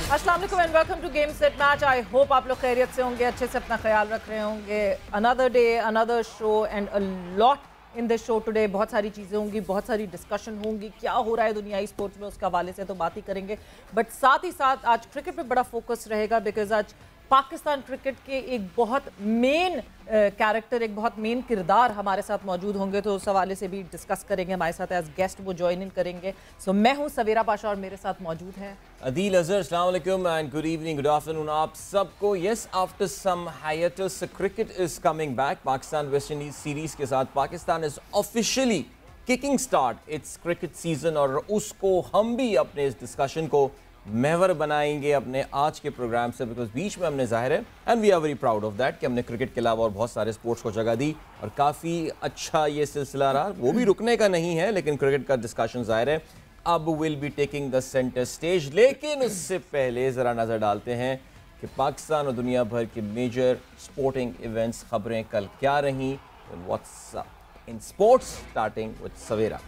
अस्सलाम वालेकुम and welcome to game set match. I hope आप लोग खैरियत से होंगे, अच्छे से अपना ख्याल रख रहे होंगे। Another day, another show and a lot in this show today. बहुत सारी चीज़ें होंगी, बहुत सारी डिस्कशन होंगी, क्या हो रहा है दुनियाई स्पोर्ट्स में उसके हवाले से तो बात ही करेंगे। बट साथ ही साथ आज क्रिकेट पे बड़ा फोकस रहेगा, बिकॉज आज पाकिस्तान क्रिकेट के एक बहुत मेन कैरेक्टर, एक बहुत मेन किरदार हमारे साथ मौजूद होंगे, तो उस हवाले से भी डिस्कस करेंगे। हमारे साथ एज गेस्ट वो ज्वाइन इन करेंगे। सो मैं हूँ सवेरा पाशा और मेरे साथ मौजूद हैं अदील अजहर। अस्सलाम वालेकुम and good evening, good afternoon आप सबको। Yes, after some hiatus cricket is coming back. Pakistan West Indies series के साथ Pakistan is officially kicking start its cricket season, और उसको हम भी अपने इस डिस्कशन को महवर बनाएंगे अपने आज के प्रोग्राम से, बिकॉज बीच में हमने जाहिर है and we are very proud of that कि हमने क्रिकेट के अलावा और बहुत सारे स्पोर्ट्स को जगह दी और काफ़ी अच्छा ये सिलसिला रहा। वो भी रुकने का नहीं है, लेकिन क्रिकेट का डिस्कशन जाहिर है अब will be taking the centre stage. लेकिन उससे पहले ज़रा नज़र डालते हैं कि पाकिस्तान और दुनिया भर के मेजर स्पोर्टिंग इवेंट्स खबरें कल क्या रहीं। What's up in sports starting with Savera.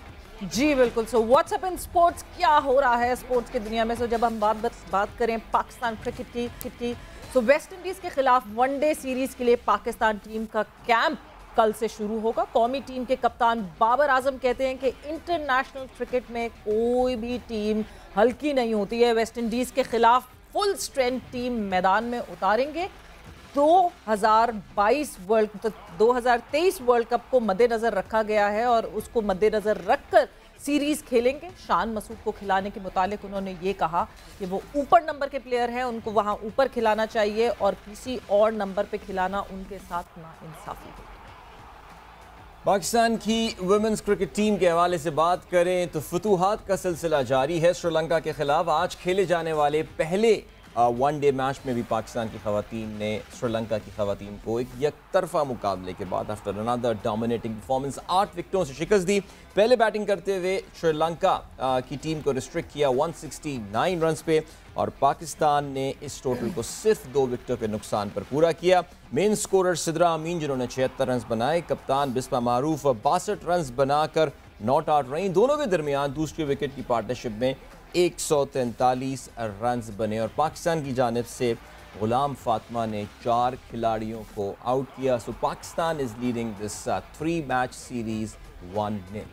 जी बिल्कुल। सो व्हाट्सएप इन स्पोर्ट्स, क्या हो रहा है स्पोर्ट्स की दुनिया में। सो जब हम बात करें पाकिस्तान क्रिकेट की तो वेस्ट इंडीज़ के खिलाफ वनडे सीरीज़ के लिए पाकिस्तान टीम का कैंप कल से शुरू होगा। कौमी टीम के कप्तान बाबर आजम कहते हैं कि इंटरनेशनल क्रिकेट में कोई भी टीम हल्की नहीं होती है। वेस्ट इंडीज़ के खिलाफ फुल स्ट्रेंथ टीम मैदान में उतारेंगे। 2022 2023 वर्ल्ड कप को मद्देनज़र रखा गया है और उसको मद्देनज़र रखकर सीरीज़ खेलेंगे। शान मसूद को खिलाने के मुतालिक उन्होंने ये कहा कि वो ऊपर नंबर के प्लेयर हैं, उनको वहाँ ऊपर खिलाना चाहिए और किसी और नंबर पे खिलाना उनके साथ नाइंसाफ़ी है। पाकिस्तान की वुमेन्स क्रिकेट टीम के हवाले से बात करें तो फतूहात का सिलसिला जारी है। श्रीलंका के खिलाफ आज खेले जाने वाले पहले वन डे मैच में भी पाकिस्तान की खवातीन ने श्रीलंका की खवातीन को एक यकतरफा मुकाबले के बाद आफ्टर अनदर डोमिनेटिंग परफॉर्मेंस 8 विकेटों से शिकस्त दी। पहले बैटिंग करते हुए श्रीलंका की टीम को रिस्ट्रिक्ट किया 169 रन्स पे, और पाकिस्तान ने इस टोटल को सिर्फ 2 विकेटों के नुकसान पर पूरा किया। मेन स्कोरर सिद्रा अमीन जिन्होंने 76 रन्स बनाए, कप्तान बिस्मा मारूफ 62 रन्स बनाकर नॉट आउट रहीं। दोनों के दरमियान दूसरी विकेट की पार्टनरशिप में 143 रन्स बने और पाकिस्तान की जानिब से गुलाम फातिमा ने 4 खिलाड़ियों को आउट किया। So Pakistan is leading this 3 match series 1-0।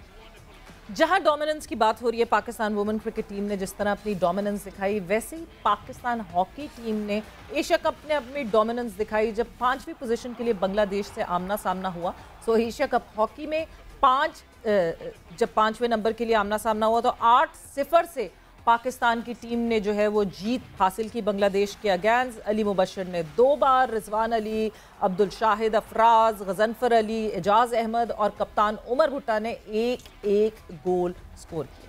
जहां डोमिनेंस की बात हो रही है, पाकिस्तान वुमेन क्रिकेट टीम ने जिस तरह अपनी डोमिनेंस दिखाई, वैसे ही पाकिस्तान हॉकी टीम ने एशिया कप में अपनी डोमिनेंस दिखाई जब 5वीं पोजीशन के लिए बांग्लादेश से आमना सामना हुआ। सो एशिया कप हॉकी में जब 5वें नंबर के लिए आमना सामना हुआ तो 8-0 से पाकिस्तान की टीम ने जो है वो जीत हासिल की बांग्लादेश के अगेंस्ट। अली मुबशर ने 2 बार, रिजवान अली, अब्दुल शाहिद अफराज, गजनफर अली, एजाज अहमद और कप्तान उमर भुट्टा ने 1-1 गोल स्कोर किया।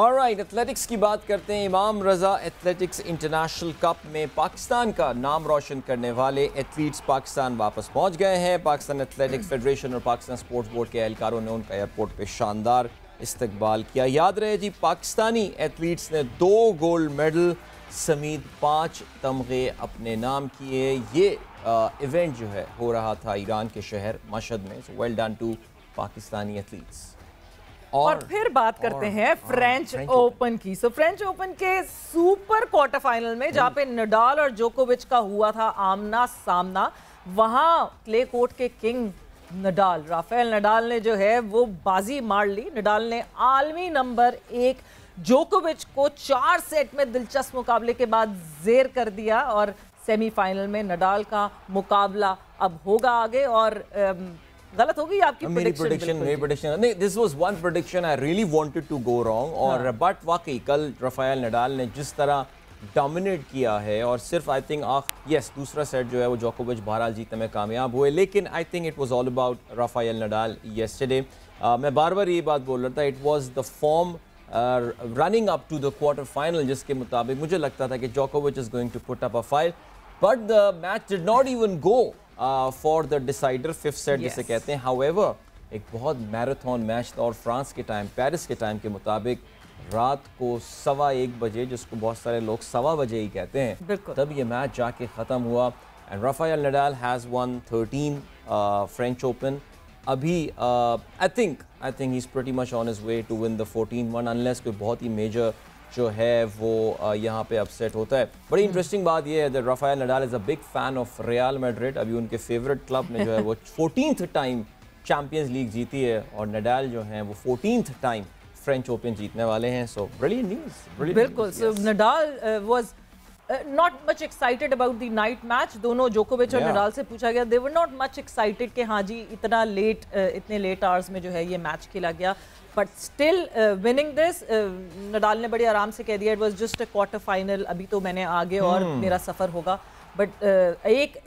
ऑलराइट, एथलेटिक्स की बात करते हैं। इमाम रजा एथलेटिक्स इंटरनेशनल कप में पाकिस्तान का नाम रोशन करने वाले एथलीट्स पाकिस्तान वापस पहुंच गए हैं। पाकिस्तान एथलेटिक्स फेडरेशन और पाकिस्तान स्पोर्ट्स बोर्ड के एहलकारों ने उनका एयरपोर्ट पे शानदार इस्तकबाल किया। याद रहे जी, पाकिस्तानी एथलीट्स ने 2 गोल्ड मेडल समेत 5 तमगे अपने नाम किए। ये इवेंट जो है हो रहा था ईरान के शहर मशहद में। So well done to Pakistani athletes. और फिर बात करते हैं फ्रेंच ओपन की। सो फ्रेंच ओपन के सुपर क्वार्टर फाइनल में जहाँ पे नडाल और जोकोविच का हुआ था आमना सामना, वहाँ क्ले कोर्ट के किंग नडाल, राफेल नडाल ने जो है वो बाजी मार ली। नडाल ने आलमी नंबर 1 जोकोविच को 4 सेट में दिलचस्प मुकाबले के बाद जेर कर दिया और सेमीफाइनल में नडाल का मुकाबला अब होगा आगे। और गलत होगी आपकी प्रेडिक्शन नहीं, this was one prediction I really wanted to go wrong. और बट वाकई कल राफेल नडाल ने जिस तरह डोमिनेट किया है, और सिर्फ आई थिंक यस दूसरा सेट जो है वो जोकोविच बहरहाल जीतने में कामयाब हुए, लेकिन I think it was all about Rafael Nadal yesterday. मैं बार बार ये बात बोल रहा था, it was the form running up to the quarter final जिसके मुताबिक मुझे लगता था कि जोकोविच is going to put up a fight, but the match did not even go for the decider, 5th set जिसे कहते हैं। हाउएवर एक बहुत मैराथन मैच था और फ्रांस के टाइम, पेरिस के टाइम के मुताबिक रात को 1:15 बजे, जिसको बहुत सारे लोग 1:15 बजे ही कहते हैं, तब ये मैच जाके ख़त्म हुआ। And Rafael Nadal has won 13 French Open. अभी I think he is pretty much on his way to win the 14th one, unless कोई बहुत ही मेजर जो है वो यहाँ पे अपसेट होता है। बड़ी इंटरेस्टिंग बात ये है that Rafael Nadal is a big fan of real Madrid. अभी उनके फेवरेट क्लब ने जो है वो 14th टाइम चैंपियंस लीग जीती है और नडाल जो हैं वो 14th टाइम फ्रेंच ओपन जीतने वाले हैं। So brilliant news. बिल्कुल। So Nadal was not much excited about the night match. दोनों जोकोविच और नडाल से पूछा गया, they were not much excited कि हाँ जी इतने लेट आवर्स में जो है ये मैच खेला गया, but still winning this. Nadal ने बड़े आराम से कह दिया it was just a quarter final, अभी तो मैंने आगे और मेरा सफ़र होगा। बट एक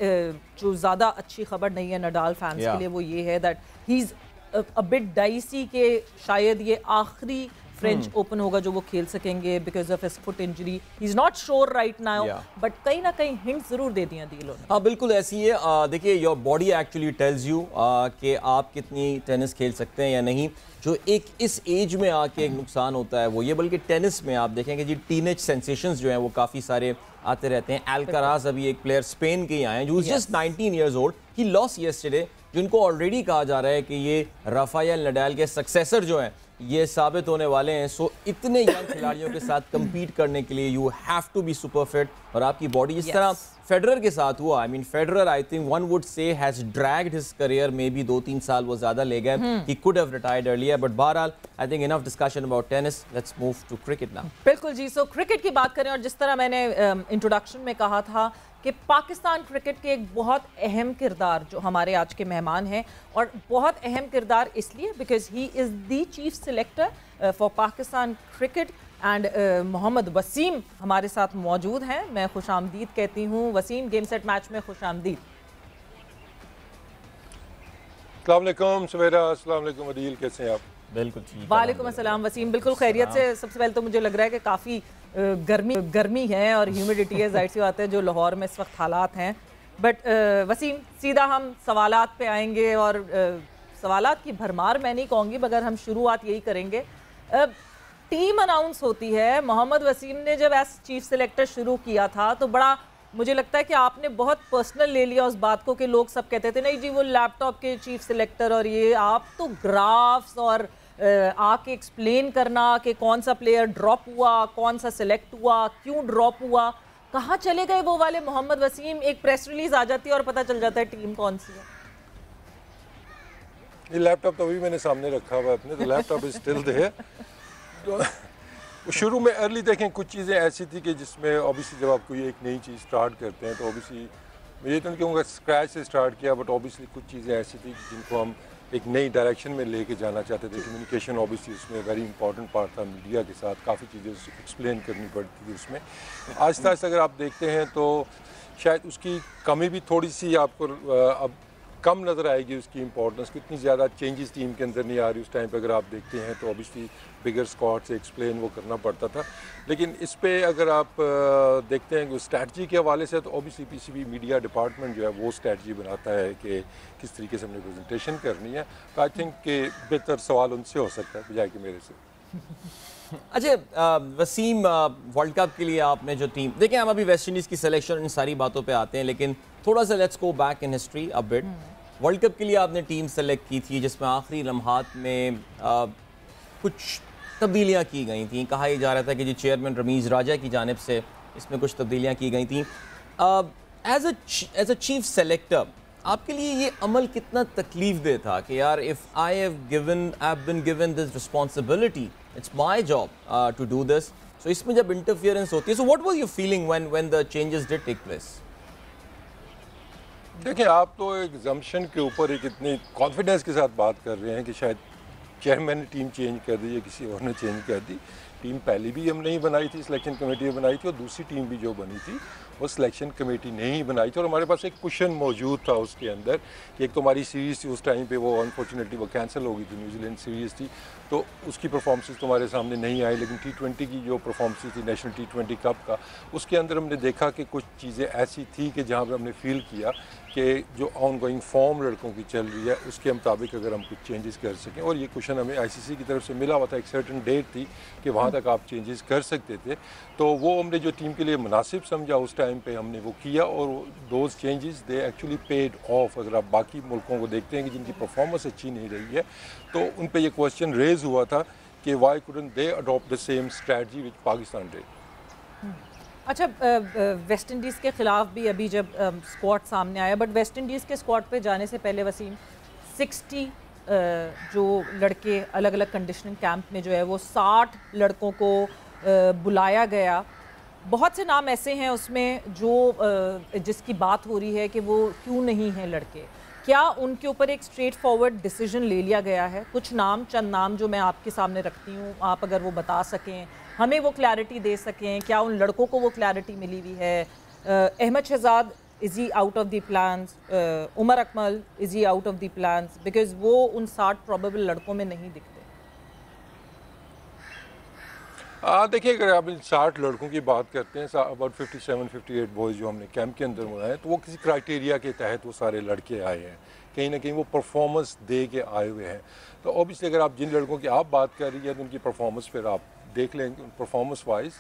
जो ज़्यादा अच्छी खबर नहीं है नडाल फैंस के लिए वो ये है that he is a bit dicey के शायद ये आखिरी फ्रेंच ओपन होगा जो वो खेल सकेंगे because of his foot injury. He is not sure right now, but कहीं ना कहीं हिंट जरूर दे दिया दी लोगों ने। हाँ बिल्कुल ऐसी है। देखिए your body actually tells you कि आप कितनी टेनिस खेल सकते हैं या नहीं। जो एक इस एज में आके एक नुकसान होता है वो ये, बल्कि टेनिस में आप देखेंगे जी टीनेज सेंसेशंस जो हैं वो काफ़ी सारे आते रहते हैं। अल्काराज अभी एक प्लेयर स्पेन के आए हैं जो just 19 years old, he lost yesterday, जिनको ऑलरेडी कहा जा रहा है कि ये राफेल नडाल के सक्सेसर जो हैं ये साबित होने वाले हैं। सो इतने यंग खिलाड़ियों के साथ compete करने के लिए you have to be super fit, और आपकी बॉडी जिस तरह फेडरर के साथ हुआ, I mean Federer I think one would say has dragged his career, maybe 2-3 साल वो ज्यादा ले गए, he could have retired earlier, but बहरहाल I think enough discussion about tennis, let's move to cricket now. बिल्कुल जी। सो cricket की बात करें, और जिस तरह मैंने इंट्रोडक्शन में कहा था कि पाकिस्तान क्रिकेट के एक बहुत अहम किरदार जो हमारे आज के मेहमान हैं, और बहुत अहम किरदार इसलिए because he is the chief selector for Pakistan cricket, and Mohammad Wasim हमारे साथ मौजूद हैं। मैं खुश आमदीद कहती हूँ वसीम, गेम सेट मैच में खुश आमदीद। अस्सलाम वालेकुम सवेरा, अस्सलाम वालेकुम अदील, कैसे हैं आप? बिल्कुल ठीक। वालेकुम अस्सलाम वसीम, बिल्कुल खैरियत से। सबसे पहले तो मुझे लग रहा है कि काफ़ी गर्मी है और ह्यूमिडिटी है, जाहिर सी बात है जो लाहौर में इस वक्त हालात हैं। बट वसीम, सीधा हम सवालात पे आएंगे, और सवालात की भरमार मैं नहीं कहूँगी मगर हम शुरुआत यही करेंगे। टीम अनाउंस होती है, मोहम्मद वसीम ने जब एज चीफ सिलेक्टर शुरू किया था तो बड़ा मुझे लगता है कि आपने बहुत पर्सनल ले लिया उस बात को कि लोग सब कहते थे नहीं जी वो लैपटॉप के चीफ सिलेक्टर, और ये आप तो ग्राफ्स और आके एक्सप्लेन करना कि कौन सा प्लेयर ड्रॉप हुआ, कौन सा सिलेक्ट हुआ, क्यों ड्रॉप हुआ, कहाँ चले गए वो वाले मोहम्मद वसीम। एक प्रेस रिलीज आ जाती है और पता चल जाता है टीम कौन सी है। ये लैपटॉप तो अभी मैंने सामने रखा हुआ है अपने, तो लैपटॉप इज स्टिल देयर। शुरू में अर्ली देखें कुछ चीज़ें ऐसी थी कि जिसमें ऑब्वियसली जब आप कोई एक नई चीज़ स्टार्ट करते हैं तो ऑब्वियसली मैं ये तो नहीं कहूँगा स्क्रैच से स्टार्ट किया, बट ऑब्वियसली कुछ चीज़ें ऐसी थी जिनको हम एक नई डायरेक्शन में लेके जाना चाहते थे। कम्युनिकेशन ऑब्वियसली उसमें वेरी इंपॉर्टेंट पार्ट था, मीडिया के साथ काफ़ी चीज़ें एक्सप्लेन करनी पड़ती थी उसमें। आहिस्ता आहिस्ता अगर आप देखते हैं तो शायद उसकी कमी भी थोड़ी सी आपको अब कम नज़र आएगी, उसकी इंपॉर्टेंस को इतनी ज़्यादा चेंजेस टीम के अंदर नहीं आ रही उस टाइम पे। अगर आप देखते हैं तो ऑब्वियसली बिगर स्क्वाड से एक्सप्लेन वो करना पड़ता था, लेकिन इस पे अगर आप देखते हैं कि स्ट्रैटजी के हवाले से तो ऑब्वियसली पीसीबी मीडिया डिपार्टमेंट जो है वो स्ट्रैटजी बनाता है कि किस तरीके से हमने प्रेजेंटेशन करनी है। तो आई थिंक कि बेहतर सवाल उनसे हो सकता है बजाय कि मेरे से। अच्छा वसीम, वर्ल्ड कप के लिए आपने जो टीम देखिए, हम अभी वेस्ट इंडीज़ की सिलेक्शन इन सारी बातों पे आते हैं, लेकिन थोड़ा सा let's go back in history a bit. World cup के लिए आपने टीम सेलेक्ट की थी जिसमें आखिरी लम्हात में कुछ तब्दीलियाँ की गई थी। कहा यह जा रहा था कि जी चेयरमैन रमीज़ राजा की जानिब से इसमें कुछ तब्दीलियाँ की गई थी। एज अ चीफ सेलेक्टर आपके लिए ये अमल कितना तकलीफ दे था कि यार if I have been given this responsibility, it's my job to do this. So इसमें जब इंटरफियरेंस होती है, so what was your feeling when the changes did take place? देखिए, आप तो एक जम्पशन के ऊपर एक इतनी कॉन्फिडेंस के साथ बात कर रहे हैं कि शायद चेयरमैन ने टीम चेंज कर दी या किसी और ने चेंज कर दी। टीम पहले भी हम नहीं बनाई थी, सिलेक्शन कमेटी ने बनाई थी, और दूसरी टीम भी जो बनी थी वो सिलेक्शन कमेटी ने ही बनाई थी। और हमारे पास एक क्वेश्चन मौजूद था उसके अंदर कि एक तो हमारी सीरीज़ थी उस टाइम पे, वो अनफॉर्चुनेटली वो कैंसिल हो गई थी, न्यूजीलैंड सीरीज़ थी, तो उसकी परफॉर्मेंसेस तो हमारे सामने नहीं आई। लेकिन T20 की जो परफॉर्मेंसेस थी नेशनल T20 कप का, उसके अंदर हमने देखा कि कुछ चीज़ें ऐसी थी कि जहाँ पर हमने फील किया कि जो ऑन गोइंग फॉर्म लड़कों की चल रही है उसके मुताबिक अगर हम कुछ चेंजेस कर सकें। और ये क्वेश्चन हमें ICC की तरफ से मिला हुआ था, एक सर्टन डेट थी कि वहाँ तक आप चेंजेस कर सकते थे, तो वो हमने जो टीम के लिए मुनासिब समझा उस टाइम पे हमने वो किया, और those changes they actually paid of. अगर आप बाकी मुल्कों को देखते हैं कि जिनकी परफॉर्मेंस अच्छी नहीं रही है तो उन पर यह क्वेश्चन रेज हुआ था कि why couldn't they adopt the same strategy which Pakistan did. अच्छा, वेस्ट इंडीज़ के ख़िलाफ़ भी अभी जब स्क्वाड सामने आया, बट वेस्ट इंडीज़ के स्क्वाड पे जाने से पहले वसीम 60 जो लड़के अलग अलग कंडीशनिंग कैंप में जो है वो 60 लड़कों को बुलाया गया। बहुत से नाम ऐसे हैं उसमें जो जिसकी बात हो रही है कि वो क्यों नहीं हैं लड़के, क्या उनके ऊपर एक स्ट्रेट फॉरवर्ड डिसीजन ले लिया गया है? कुछ नाम, चंद नाम जो मैं आपके सामने रखती हूँ, आप अगर वो बता सकें, हमें वो क्लैरिटी दे सकें, क्या उन लड़कों को वो क्लैरिटी मिली हुई है? Ahmed Shehzad, is he out of the plans? Umar Akmal, is he out of the plans? Because वो उन 60 प्रोबेबल लड़कों में नहीं दिखते। देखिए, अगर आप इन 60 लड़कों की बात करते हैं, अबाउट 57-58 बॉयज़ जो हमने कैंप के अंदर बनाए, तो वो किसी क्राइटेरिया के तहत वो सारे लड़के आए हैं, कहीं ना कहीं वो परफॉर्मेंस दे के आए हुए हैं। तो ऑब्वियसली अगर आप जिन लड़कों की आप बात कर रही हैं तो उनकी परफॉर्मेंस फिर आप देख लें, परफॉर्मेंस वाइज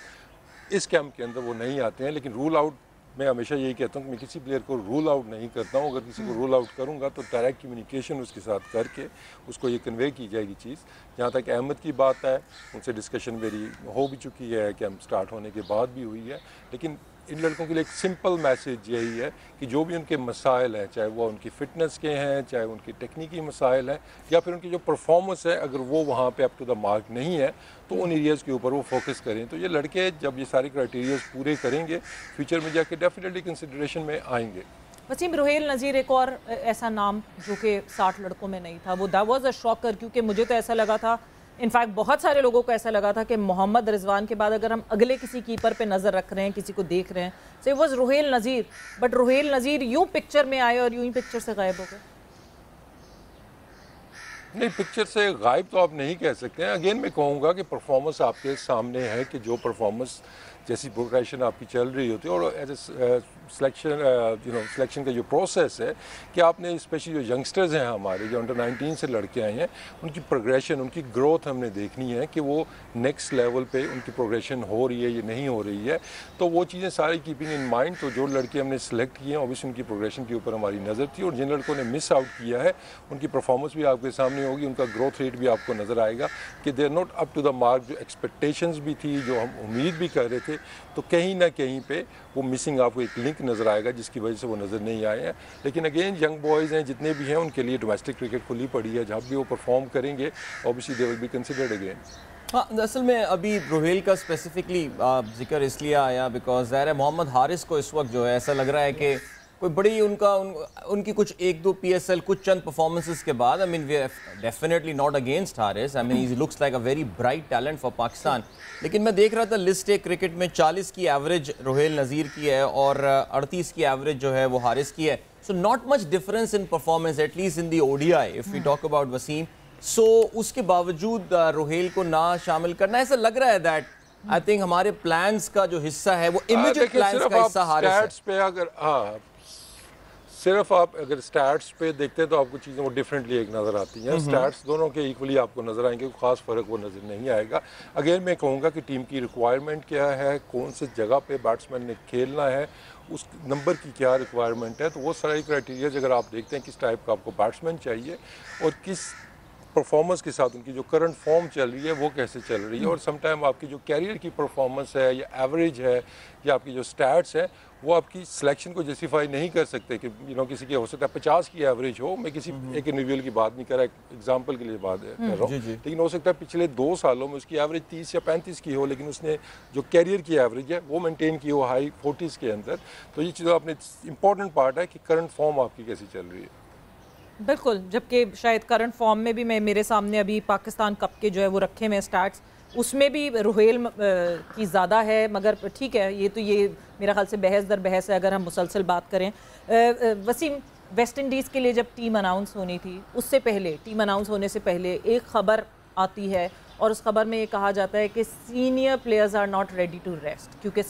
इस कैंप के अंदर वो नहीं आते हैं। लेकिन रूल आउट, मैं हमेशा यही कहता हूँ कि मैं किसी प्लेयर को रूल आउट नहीं करता हूँ। अगर किसी को रूल आउट करूँगा तो डायरेक्ट कम्युनिकेशन उसके साथ करके उसको ये कन्वे की जाएगी चीज़। जहाँ तक अहमद की बात है, उनसे डिस्कशन मेरी हो भी चुकी है, कैंप स्टार्ट होने के बाद भी हुई है। लेकिन इन लड़कों के लिए एक सिंपल मैसेज यही है कि जो भी उनके मसाइल हैं, चाहे वो उनकी फ़िटनेस के हैं, चाहे उनकी टेक्निकी मसाइल हैं, या फिर उनकी जो परफॉर्मेंस है, अगर वो वहाँ पे अप टू द मार्क नहीं है तो उन एरियाज़ के ऊपर वो फोकस करें। तो ये लड़के जब ये सारे क्राइटेरियाज पूरे करेंगे, फ्यूचर में जाके डेफिनेटली कंसिडरेशन में आएंगे। वसीम, रुहेल नज़ीर एक और ऐसा नाम जो कि 60 लड़कों में नहीं था, वो दैट वाज अ शॉकर, क्योंकि मुझे तो ऐसा लगा था, इनफैक्ट बहुत सारे लोगों को ऐसा लगा था कि मोहम्मद रिजवान के बाद अगर हम अगले किसी कीपर पे नज़र रख रहे हैं, किसी को देख रहे हैं, so it was Ruhail Nazir. But Ruhail Nazir यूं पिक्चर में आए और यूं ही पिक्चर से गायब हो गए। नहीं, पिक्चर से गायब तो आप नहीं कह सकते हैं। अगेन मैं कहूँगा कि परफॉर्मेंस आपके सामने है कि जो परफॉर्मेंस जैसी प्रोग्रेशन आपकी चल रही होती है, और एज ए सिलेक्शन सिलेक्शन का जो प्रोसेस है कि आपने स्पेशली जो यंगस्टर्स हैं हमारे, जो अंडर 19 से लड़के आए हैं, उनकी प्रोग्रेशन, उनकी ग्रोथ हमने देखनी है कि वो नेक्स्ट लेवल पे उनकी प्रोग्रेशन हो रही है या नहीं हो रही है। तो वो चीज़ें सारी कीपिंग इन माइंड, तो जो लड़के हमने सेलेक्ट किए हैं ऑब्वियसली उनकी प्रोग्रेशन के ऊपर हमारी नज़र थी, और जिन लड़कों ने मिस आउट किया है उनकी परफॉर्मेंस भी आपके सामने होगी, उनका ग्रोथ रेट भी आपको नज़र आएगा कि they are not up to the mark. जो एक्सपेक्टेशंस भी थी, जो हम उम्मीद भी कर रहे थे, तो कहीं ना कहीं पे वो मिसिंग आपको एक लिंक नज़र आएगा जिसकी वजह से वो नज़र नहीं आए हैं। लेकिन अगेन यंग बॉयज़ हैं जितने भी हैं, उनके लिए डोमेस्टिक क्रिकेट खुली पड़ी है, जब भी वो परफॉर्म करेंगे obviously they will be considered again. हाँ, असल में अभी रुहेल का स्पेसिफिकली जिक्र इसलिए आया बिकॉज ज़ाहिर है मोहम्मद हारिस को इस वक्त जो है ऐसा लग रहा है कि कोई बड़ी उनकी कुछ 1-2 PSL कुछ चंद परफॉर्मेंसेस के बाद, I mean we are definitely not against Haris, I mean he looks like a very bright talent for Pakistan. लेकिन मैं देख रहा था लिस्ट एक क्रिकेट में 40 की एवरेज रुहेल नज़ीर की है और 38 की एवरेज जो है वो हारिस की है। So not much difference in performance, at least in the ODI if we talk about Wasim. So उसके बावजूद रुहेल को ना शामिल करना, ऐसा लग रहा है दैट आई थिंक हमारे प्लान्स का जो हिस्सा है वो इमीडिएट प्लान्स का हिस्सा हारिस है। अगर सिर्फ आप अगर स्टैट्स पे देखते हैं तो आपको चीज़ें वो डिफरेंटली एक नज़र आती हैं। स्टैट्स दोनों के इक्वली आपको नज़र आएंगे, कोई ख़ास फ़र्क वो नज़र नहीं आएगा। अगेन मैं कहूँगा कि टीम की रिक्वायरमेंट क्या है, कौन से जगह पे बैट्समैन ने खेलना है, उस नंबर की क्या रिक्वायरमेंट है, तो वो सारे क्राइटेरियाज अगर आप देखते हैं किस टाइप का आपको बैट्समैन चाहिए और किस परफॉर्मेंस के साथ उनकी जो करंट फॉर्म चल रही है वो कैसे चल रही है, और समटाइम आपकी जो कैरियर की परफॉर्मेंस है या एवरेज है या आपकी जो स्टैट्स है वो आपकी सिलेक्शन को जस्टिफाई नहीं कर सकते कि किसी की हो सकता है 50 की एवरेज हो, मैं किसी एक इंडिविजुअल की बात नहीं कर रहा, एग्जांपल के लिए बात कर रहा हूँ, लेकिन हो सकता है पिछले 2 सालों में उसकी एवरेज 30 या 35 की हो, लेकिन उसने जो कैरियर की एवरेज है वो मेंटेन की हो हाई 40s के अंदर। तो ये चीज़ आपने इंपॉर्टेंट पार्ट है कि करंट फॉर्म आपकी कैसी चल रही है। बिल्कुल, जबकि शायद करंट फॉर्म में भी मेरे सामने अभी पाकिस्तान कप के जो है वो रखे हुए स्टार्ट्स, उसमें भी रुहेल की ज़्यादा है, मगर ठीक है, ये मेरा ख्याल से बहस दर बहस है अगर हम मुसलसल बात करें। वसीम, वेस्ट इंडीज़ के लिए जब टीम अनाउंस होनी थी, उससे पहले, टीम अनाउंस होने से पहले एक ख़बर आती है और उस खबर में ये कहा जाता है कि senior players are not ready to rest, क्योंकि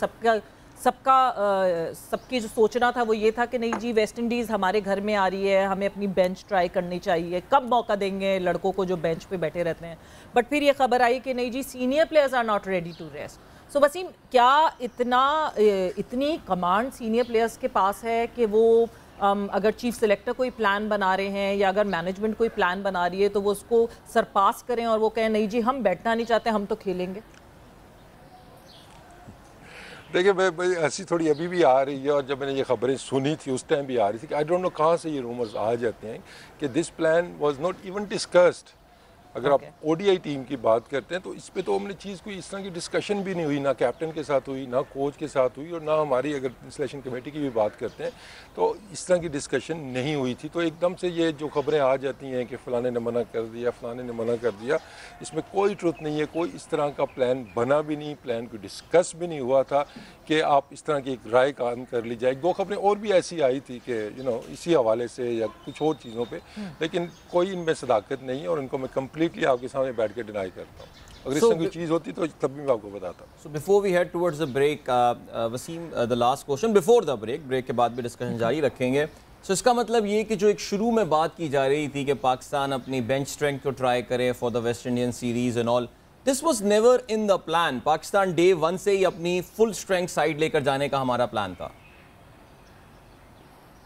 सबकी जो सोचना था वो ये था कि नहीं जी, वेस्ट इंडीज़ हमारे घर में आ रही है, हमें अपनी बेंच ट्राई करनी चाहिए, कब मौका देंगे लड़कों को जो बेंच पे बैठे रहते हैं। बट फिर ये खबर आई कि नहीं जी, senior players are not ready to rest. So Wasim, क्या इतनी कमांड सीनियर प्लेयर्स के पास है कि वो अगर चीफ सिलेक्टर कोई प्लान बना रहे हैं या अगर मैनेजमेंट कोई प्लान बना रही है तो वो उसको सरपास करें और वो कहें नहीं जी हम बैठना नहीं चाहते, हम तो खेलेंगे? देखिए मैं ऐसी थोड़ी अभी भी आ रही है, और जब मैंने ये खबरें सुनी थी उस टाइम भी आ रही थी कि आई डोंट नो कहाँ से ये रूमर्स आ जाते हैं कि this plan was not even discussed. अगर आप ओडीआई टीम की बात करते हैं तो इस पे तो हमने चीज़ कोई इस तरह की डिस्कशन भी नहीं हुई, ना कैप्टन के साथ हुई, ना कोच के साथ हुई, और ना हमारी अगर सिलेक्शन कमेटी की भी बात करते हैं तो इस तरह की डिस्कशन नहीं हुई थी। तो एकदम से ये जो खबरें आ जाती हैं कि फ़लाने ने मना कर दिया, फ़लाने ने मना कर दिया, इसमें कोई ट्रुथ नहीं है। कोई इस तरह का प्लान बना भी नहीं, प्लान को डिस्कस भी नहीं हुआ था कि आप इस तरह की एक राय कायम कर ली जाए। दो खबरें और भी ऐसी आई थी कि इसी हवाले से या कुछ और चीज़ों पे, लेकिन कोई इनमें सदाकत नहीं है और इनको मैं कम्प्लीटली आपके सामने बैठ के डिनाई करता हूँ। अगर इस तरह की चीज़ होती तो तब भी मैं आपको बताता। So before we head towards the break, Wasim, the last question before the break के बाद भी डिस्कशन जारी रखेंगे। सो इसका मतलब ये कि जो एक शुरू में बात की जा रही थी कि पाकिस्तान अपनी बेंच स्ट्रेंथ को ट्राई करे for the West Indian series and all, this was never in the plan. Pakistan day 1 से ही अपनी फुल स्ट्रेंथ साइड लेकर जाने का हमारा प्लान था।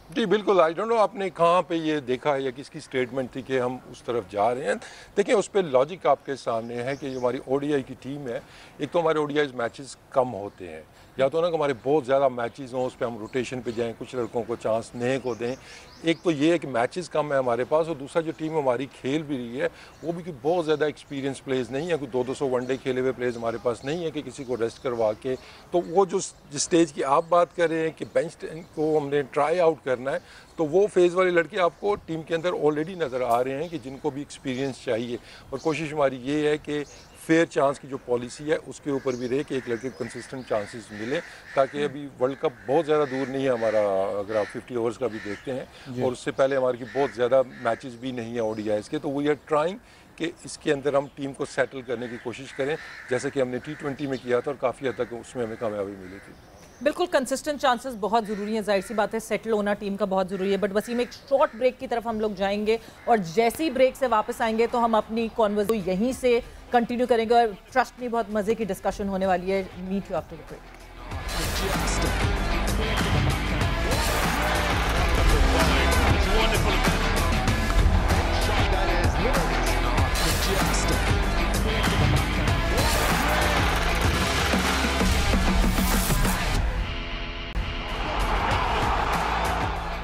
जी बिल्कुल, आई डोंट नो आपने कहाँ पे ये देखा है या किसकी स्टेटमेंट थी कि हम उस तरफ जा रहे हैं। देखिए उस पर लॉजिक आपके सामने है कि जो हमारी ओडीआई की टीम है, एक तो हमारे ओडीआई मैचेस कम होते हैं, या तो ना कि हमारे बहुत ज़्यादा मैचेस हों, उस पर हम रोटेशन पे जाएं, कुछ लड़कों को चांस नए को दें। एक तो ये है कि मैचेस कम है हमारे पास, और दूसरा जो टीम हमारी खेल भी रही है वो भी कि बहुत ज़्यादा एक्सपीरियंस प्लेयर्स नहीं है, कोई 200 वनडे खेले हुए प्लेयर्स हमारे पास नहीं है कि किसी को रेस्ट करवा के। तो वो जो जिस स्टेज की आप बात कर रहे हैं कि बेंच को हमने ट्राई आउट करना है, तो वो फेज़ वाले लड़के आपको टीम के अंदर ऑलरेडी नज़र आ रहे हैं कि जिनको भी एक्सपीरियंस चाहिए। और कोशिश हमारी ये है कि फेयर चांस की जो पॉलिसी है उसके ऊपर भी रहे कि एक लड़के को कंसिस्टेंट चांसेस मिले, ताकि अभी वर्ल्ड कप बहुत ज़्यादा दूर नहीं है हमारा। अगर आप 50 ओवर्स का भी देखते हैं, और उससे पहले हमारे की बहुत ज़्यादा मैचेस भी नहीं है ओडीआईज़ के, तो वी आर ट्राइंग कि इसके अंदर हम टीम को सेटल करने की कोशिश करें, जैसे कि हमने T20 में किया था और काफ़ी हद तक उसमें हमें कामयाबी मिली थी। बिल्कुल, कंसिस्टेंट चांसेस बहुत ज़रूरी हैं, जाहिर सी बात है सेटल होना टीम का बहुत ज़रूरी है। बट वसीम, एक शॉर्ट ब्रेक की तरफ हम लोग जाएंगे और जैसे ही ब्रेक से वापस आएंगे तो हम अपनी कॉन्वर्सेशन यहीं से कंटिन्यू करेंगे, और ट्रस्ट में बहुत मज़े की डिस्कशन होने वाली है। Meet you after the break.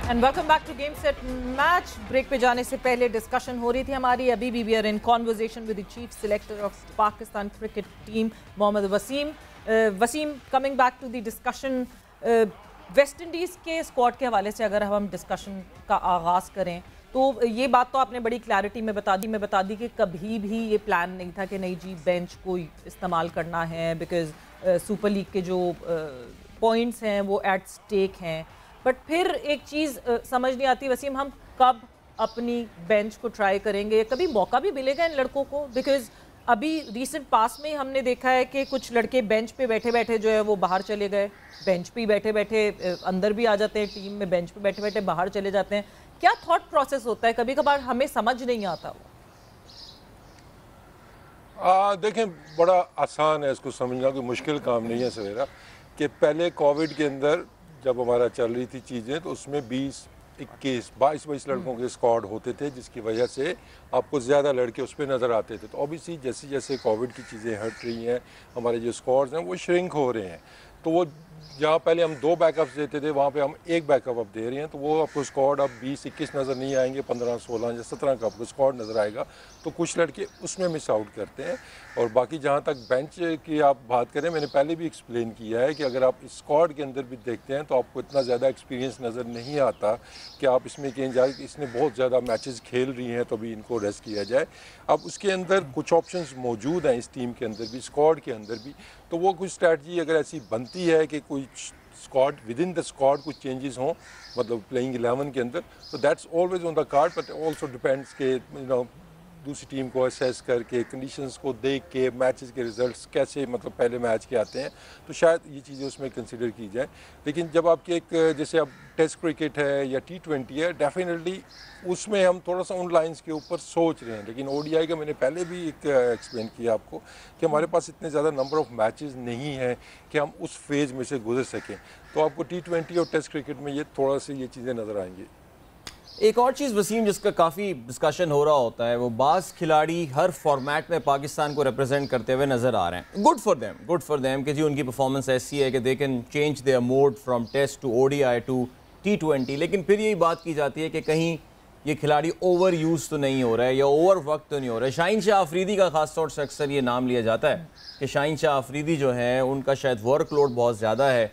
And welcome back to game set match. Break पे जाने से पहले डिस्कशन हो रही थी हमारी, अभी भी we are in conversation with the chief selector of Pakistan cricket team Mohammad Wasim. Wasim, coming back to the discussion, West Indies के स्क्वाड के हवाले से अगर हम डिस्कशन का आगाज़ करें तो ये बात तो आपने बड़ी क्लैरिटी में बता दी कि कभी भी ये प्लान नहीं था कि नहीं जी बेंच को इस्तेमाल करना है, बिकॉज सुपर लीग के जो पॉइंट्स हैं वो एट स्टेक हैं। बट फिर एक चीज़ समझ नहीं आती वसीम, हम कब अपनी बेंच को ट्राई करेंगे? कभी मौका भी मिलेगा इन लड़कों को? बिकॉज अभी रिसेंट पास में ही हमने देखा है कि कुछ लड़के बेंच पे बैठे बैठे जो है वो बाहर चले गए, बेंच पे बैठे बैठे अंदर भी आ जाते हैं टीम में, बेंच पे बैठे बैठे बाहर चले जाते हैं। क्या थॉट प्रोसेस होता है? कभी कभार हमें समझ नहीं आता वो। देखें, बड़ा आसान है इसको समझना, कोई मुश्किल काम नहीं है सवेरा। कि पहले कोविड के अंदर जब हमारा चल रही थी चीज़ें, तो उसमें 22 लड़कों के स्क्वाड होते थे, जिसकी वजह से आपको ज़्यादा लड़के उस पर नज़र आते थे। तो ऑब्वियसली जैसे जैसे कोविड की चीज़ें हट रही हैं, हमारे जो स्क्वाड्स हैं वो श्रिंक हो रहे हैं। तो वो जहाँ पहले हम 2 बैकअप्स देते थे, वहाँ पे हम 1 बैकअप अब दे रहे हैं। तो वो आपको स्क्वाड अब 20-21 नज़र नहीं आएंगे, 15, 16 या 17 का आपको स्क्वाड नज़र आएगा। तो कुछ लड़के उसमें मिस आउट करते हैं। और बाकी जहाँ तक बेंच की आप बात करें, मैंने पहले भी एक्सप्लेन किया है कि अगर आप इस स्क्वाड के अंदर भी देखते हैं तो आपको इतना ज़्यादा एक्सपीरियंस नज़र नहीं आता कि आप इसमें कहीं जाए कि इसने बहुत ज़्यादा मैचेस खेल रही हैं तो भी इनको रेस्ट किया जाए। अब उसके अंदर कुछ ऑप्शंस मौजूद हैं इस टीम के अंदर भी, स्क्वाड के अंदर भी। तो वो कुछ स्ट्रैटजी अगर ऐसी बनती है कि कोई squad with in the squad कुछ चेंजेस हों, मतलब प्लेइंग 11 के अंदर, तो that's always on the card. But also depends के दूसरी टीम को असेस करके, कंडीशंस को देख के, मैचेस के रिजल्ट्स कैसे मतलब पहले मैच के आते हैं, तो शायद ये चीज़ें उसमें कंसिडर की जाए। लेकिन जब आपकी एक जैसे अब टेस्ट क्रिकेट है या T20 है, डेफिनेटली उसमें हम थोड़ा सा उन लाइंस के ऊपर सोच रहे हैं। लेकिन ODI का मैंने पहले भी एक एक्सप्लेन किया आपको कि हमारे पास इतने ज़्यादा नंबर ऑफ़ मैचेस नहीं हैं कि हम उस फेज़ में से गुजर सकें। तो आपको T20 और टेस्ट क्रिकेट में ये थोड़ा सी ये चीज़ें नज़र आएंगी। एक और चीज़ वसीम जिसका काफ़ी डिस्कशन हो रहा होता है, वो बाज़ खिलाड़ी हर फॉर्मेट में पाकिस्तान को रिप्रेजेंट करते हुए नज़र आ रहे हैं। गुड फॉर देम कि जी उनकी परफॉर्मेंस ऐसी है कि they can change their mode from test to ODI to T20। लेकिन फिर यही बात की जाती है कि कहीं ये खिलाड़ी ओवर यूज़ तो नहीं हो रहा है या ओवर वक्त तो नहीं हो रहा है। शाहीन शाह अफरीदी का ख़ास तौर से अक्सर ये नाम लिया जाता है कि शाहीन शाह अफरीदी जो है उनका शायद वर्कलोड बहुत ज़्यादा है।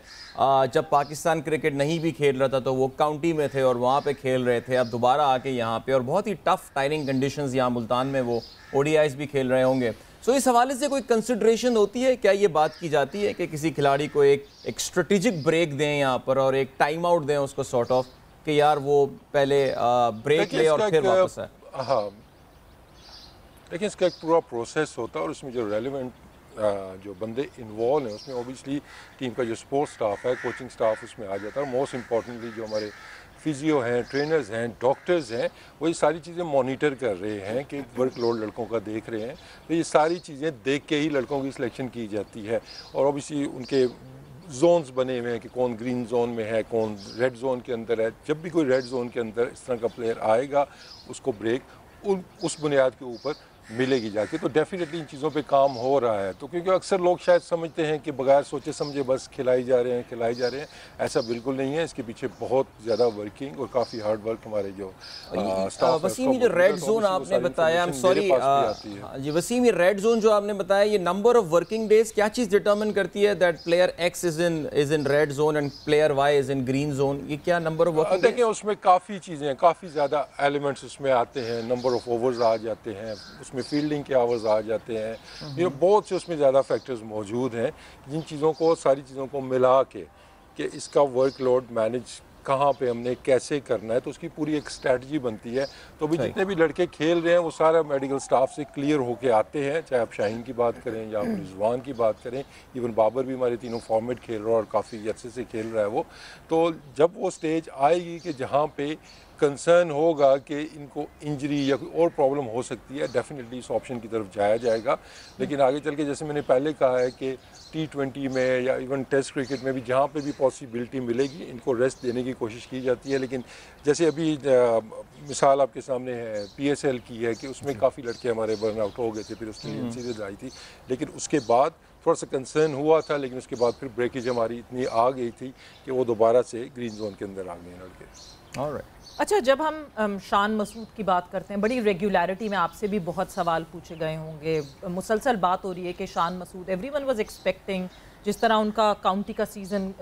जब पाकिस्तान क्रिकेट नहीं भी खेल रहा था तो वो काउंटी में थे और वहाँ पे खेल रहे थे, अब दोबारा आके यहाँ पे और बहुत ही टफ टायरिंग कंडीशंस यहाँ मुल्तान में वो ODIs भी खेल रहे होंगे। सो इस हवाले से कोई कंसिड्रेशन होती है क्या, ये बात की जाती है कि किसी खिलाड़ी को एक स्ट्रेटेजिक ब्रेक दें यहाँ पर और एक टाइम आउट दें उसको सॉर्ट ऑफ कि यार वो पहले ब्रेक ले और फिर वापस आए? हाँ, लेकिन इसका एक पूरा प्रोसेस होता है और उसमें जो रेलिवेंट जो बंदे इन्वॉल्व हैं उसमें ओबियसली टीम का जो स्पोर्ट्स स्टाफ है, कोचिंग स्टाफ उसमें आ जाता है। और मोस्ट इम्पॉर्टेंटली जो हमारे फिजियो हैं, ट्रेनर्स हैं, डॉक्टर्स हैं, वो ये सारी चीज़ें मॉनिटर कर रहे हैं कि वर्कलोड लड़कों का देख रहे हैं। तो ये सारी चीज़ें देख के ही लड़कों की सिलेक्शन की जाती है। और ओबियसली उनके जोन्स बने हुए हैं कि कौन ग्रीन जोन में है, कौन रेड जोन के अंदर है। जब भी कोई रेड जोन के अंदर इस तरह का प्लेयर आएगा उसको ब्रेक उस बुनियाद के ऊपर मिलेगी जाके। तो डेफिनेटली इन चीज़ों पे काम हो रहा है। तो क्योंकि अक्सर लोग शायद समझते हैं कि बगैर सोचे समझे बस खिलाई जा रहे हैं, ऐसा बिल्कुल नहीं है। इसके पीछे बहुत ज़्यादा वर्किंग और काफ़ी हार्ड वर्क हमारे जो स्टाफ। वसीम, जो रेड जोन आपने बताया, जी वसीम, ये रेड जोन जो आपने बताया, ये नंबर ऑफ वर्किंग डेज क्या चीज़ डिटर्मिन करती है that player X is in red zone and player Y is in green zone? ये क्या नंबर ऑफ वर्किंग? देखिए उसमें काफ़ी चीज़ें, काफ़ी ज़्यादा एलिमेंट्स उसमें आते हैं। नंबर ऑफ ओवर्स आ जाते हैं, उसमें फील्डिंग के आवर्स आ जाते हैं। ये बहुत से उसमें ज़्यादा फैक्टर्स मौजूद हैं जिन चीज़ों को, सारी चीज़ों को मिला के कि इसका वर्कलोड मैनेज कहाँ पे हमने कैसे करना है, तो उसकी पूरी एक स्ट्रैटेजी बनती है। तो भी जितने भी लड़के खेल रहे हैं वो सारा मेडिकल स्टाफ से क्लियर होके आते हैं, चाहे आप शाहीन की बात करें या आप रिजवान की बात करें, इवन बाबर भी हमारे तीनों फॉर्मेट खेल रहा है और काफ़ी अच्छे से खेल रहा है वो। तो जब वो स्टेज आएगी कि जहाँ पे कंसर्न होगा कि इनको इंजरी या कोई और प्रॉब्लम हो सकती है, डेफिनेटली इस ऑप्शन की तरफ जाया जाएगा। लेकिन आगे चल के जैसे मैंने पहले कहा है कि T20 में या इवन टेस्ट क्रिकेट में भी जहाँ पे भी पॉसिबिलिटी मिलेगी इनको रेस्ट देने की कोशिश की जाती है। लेकिन जैसे अभी मिसाल आपके सामने है PSL की है कि उसमें काफ़ी लड़के हमारे बर्न आउट हो गए थे, फिर ऑस्ट्रेलियन सीरीज आई थी, लेकिन उसके बाद थोड़ा सा कंसर्न हुआ था, लेकिन उसके बाद फिर ब्रेकेज हमारी इतनी आ गई थी कि वो दोबारा से ग्रीन जोन के अंदर आ गए लड़के। ऑलराइट। अच्छा, जब हम शान मसूद की बात करते हैं, बड़ी रेगुलरिटी में आपसे भी बहुत सवाल पूछे गए होंगे, मुसलसल बात हो रही है कि Shan Masood, everyone was expecting, जिस तरह उनका काउंटी का सीज़न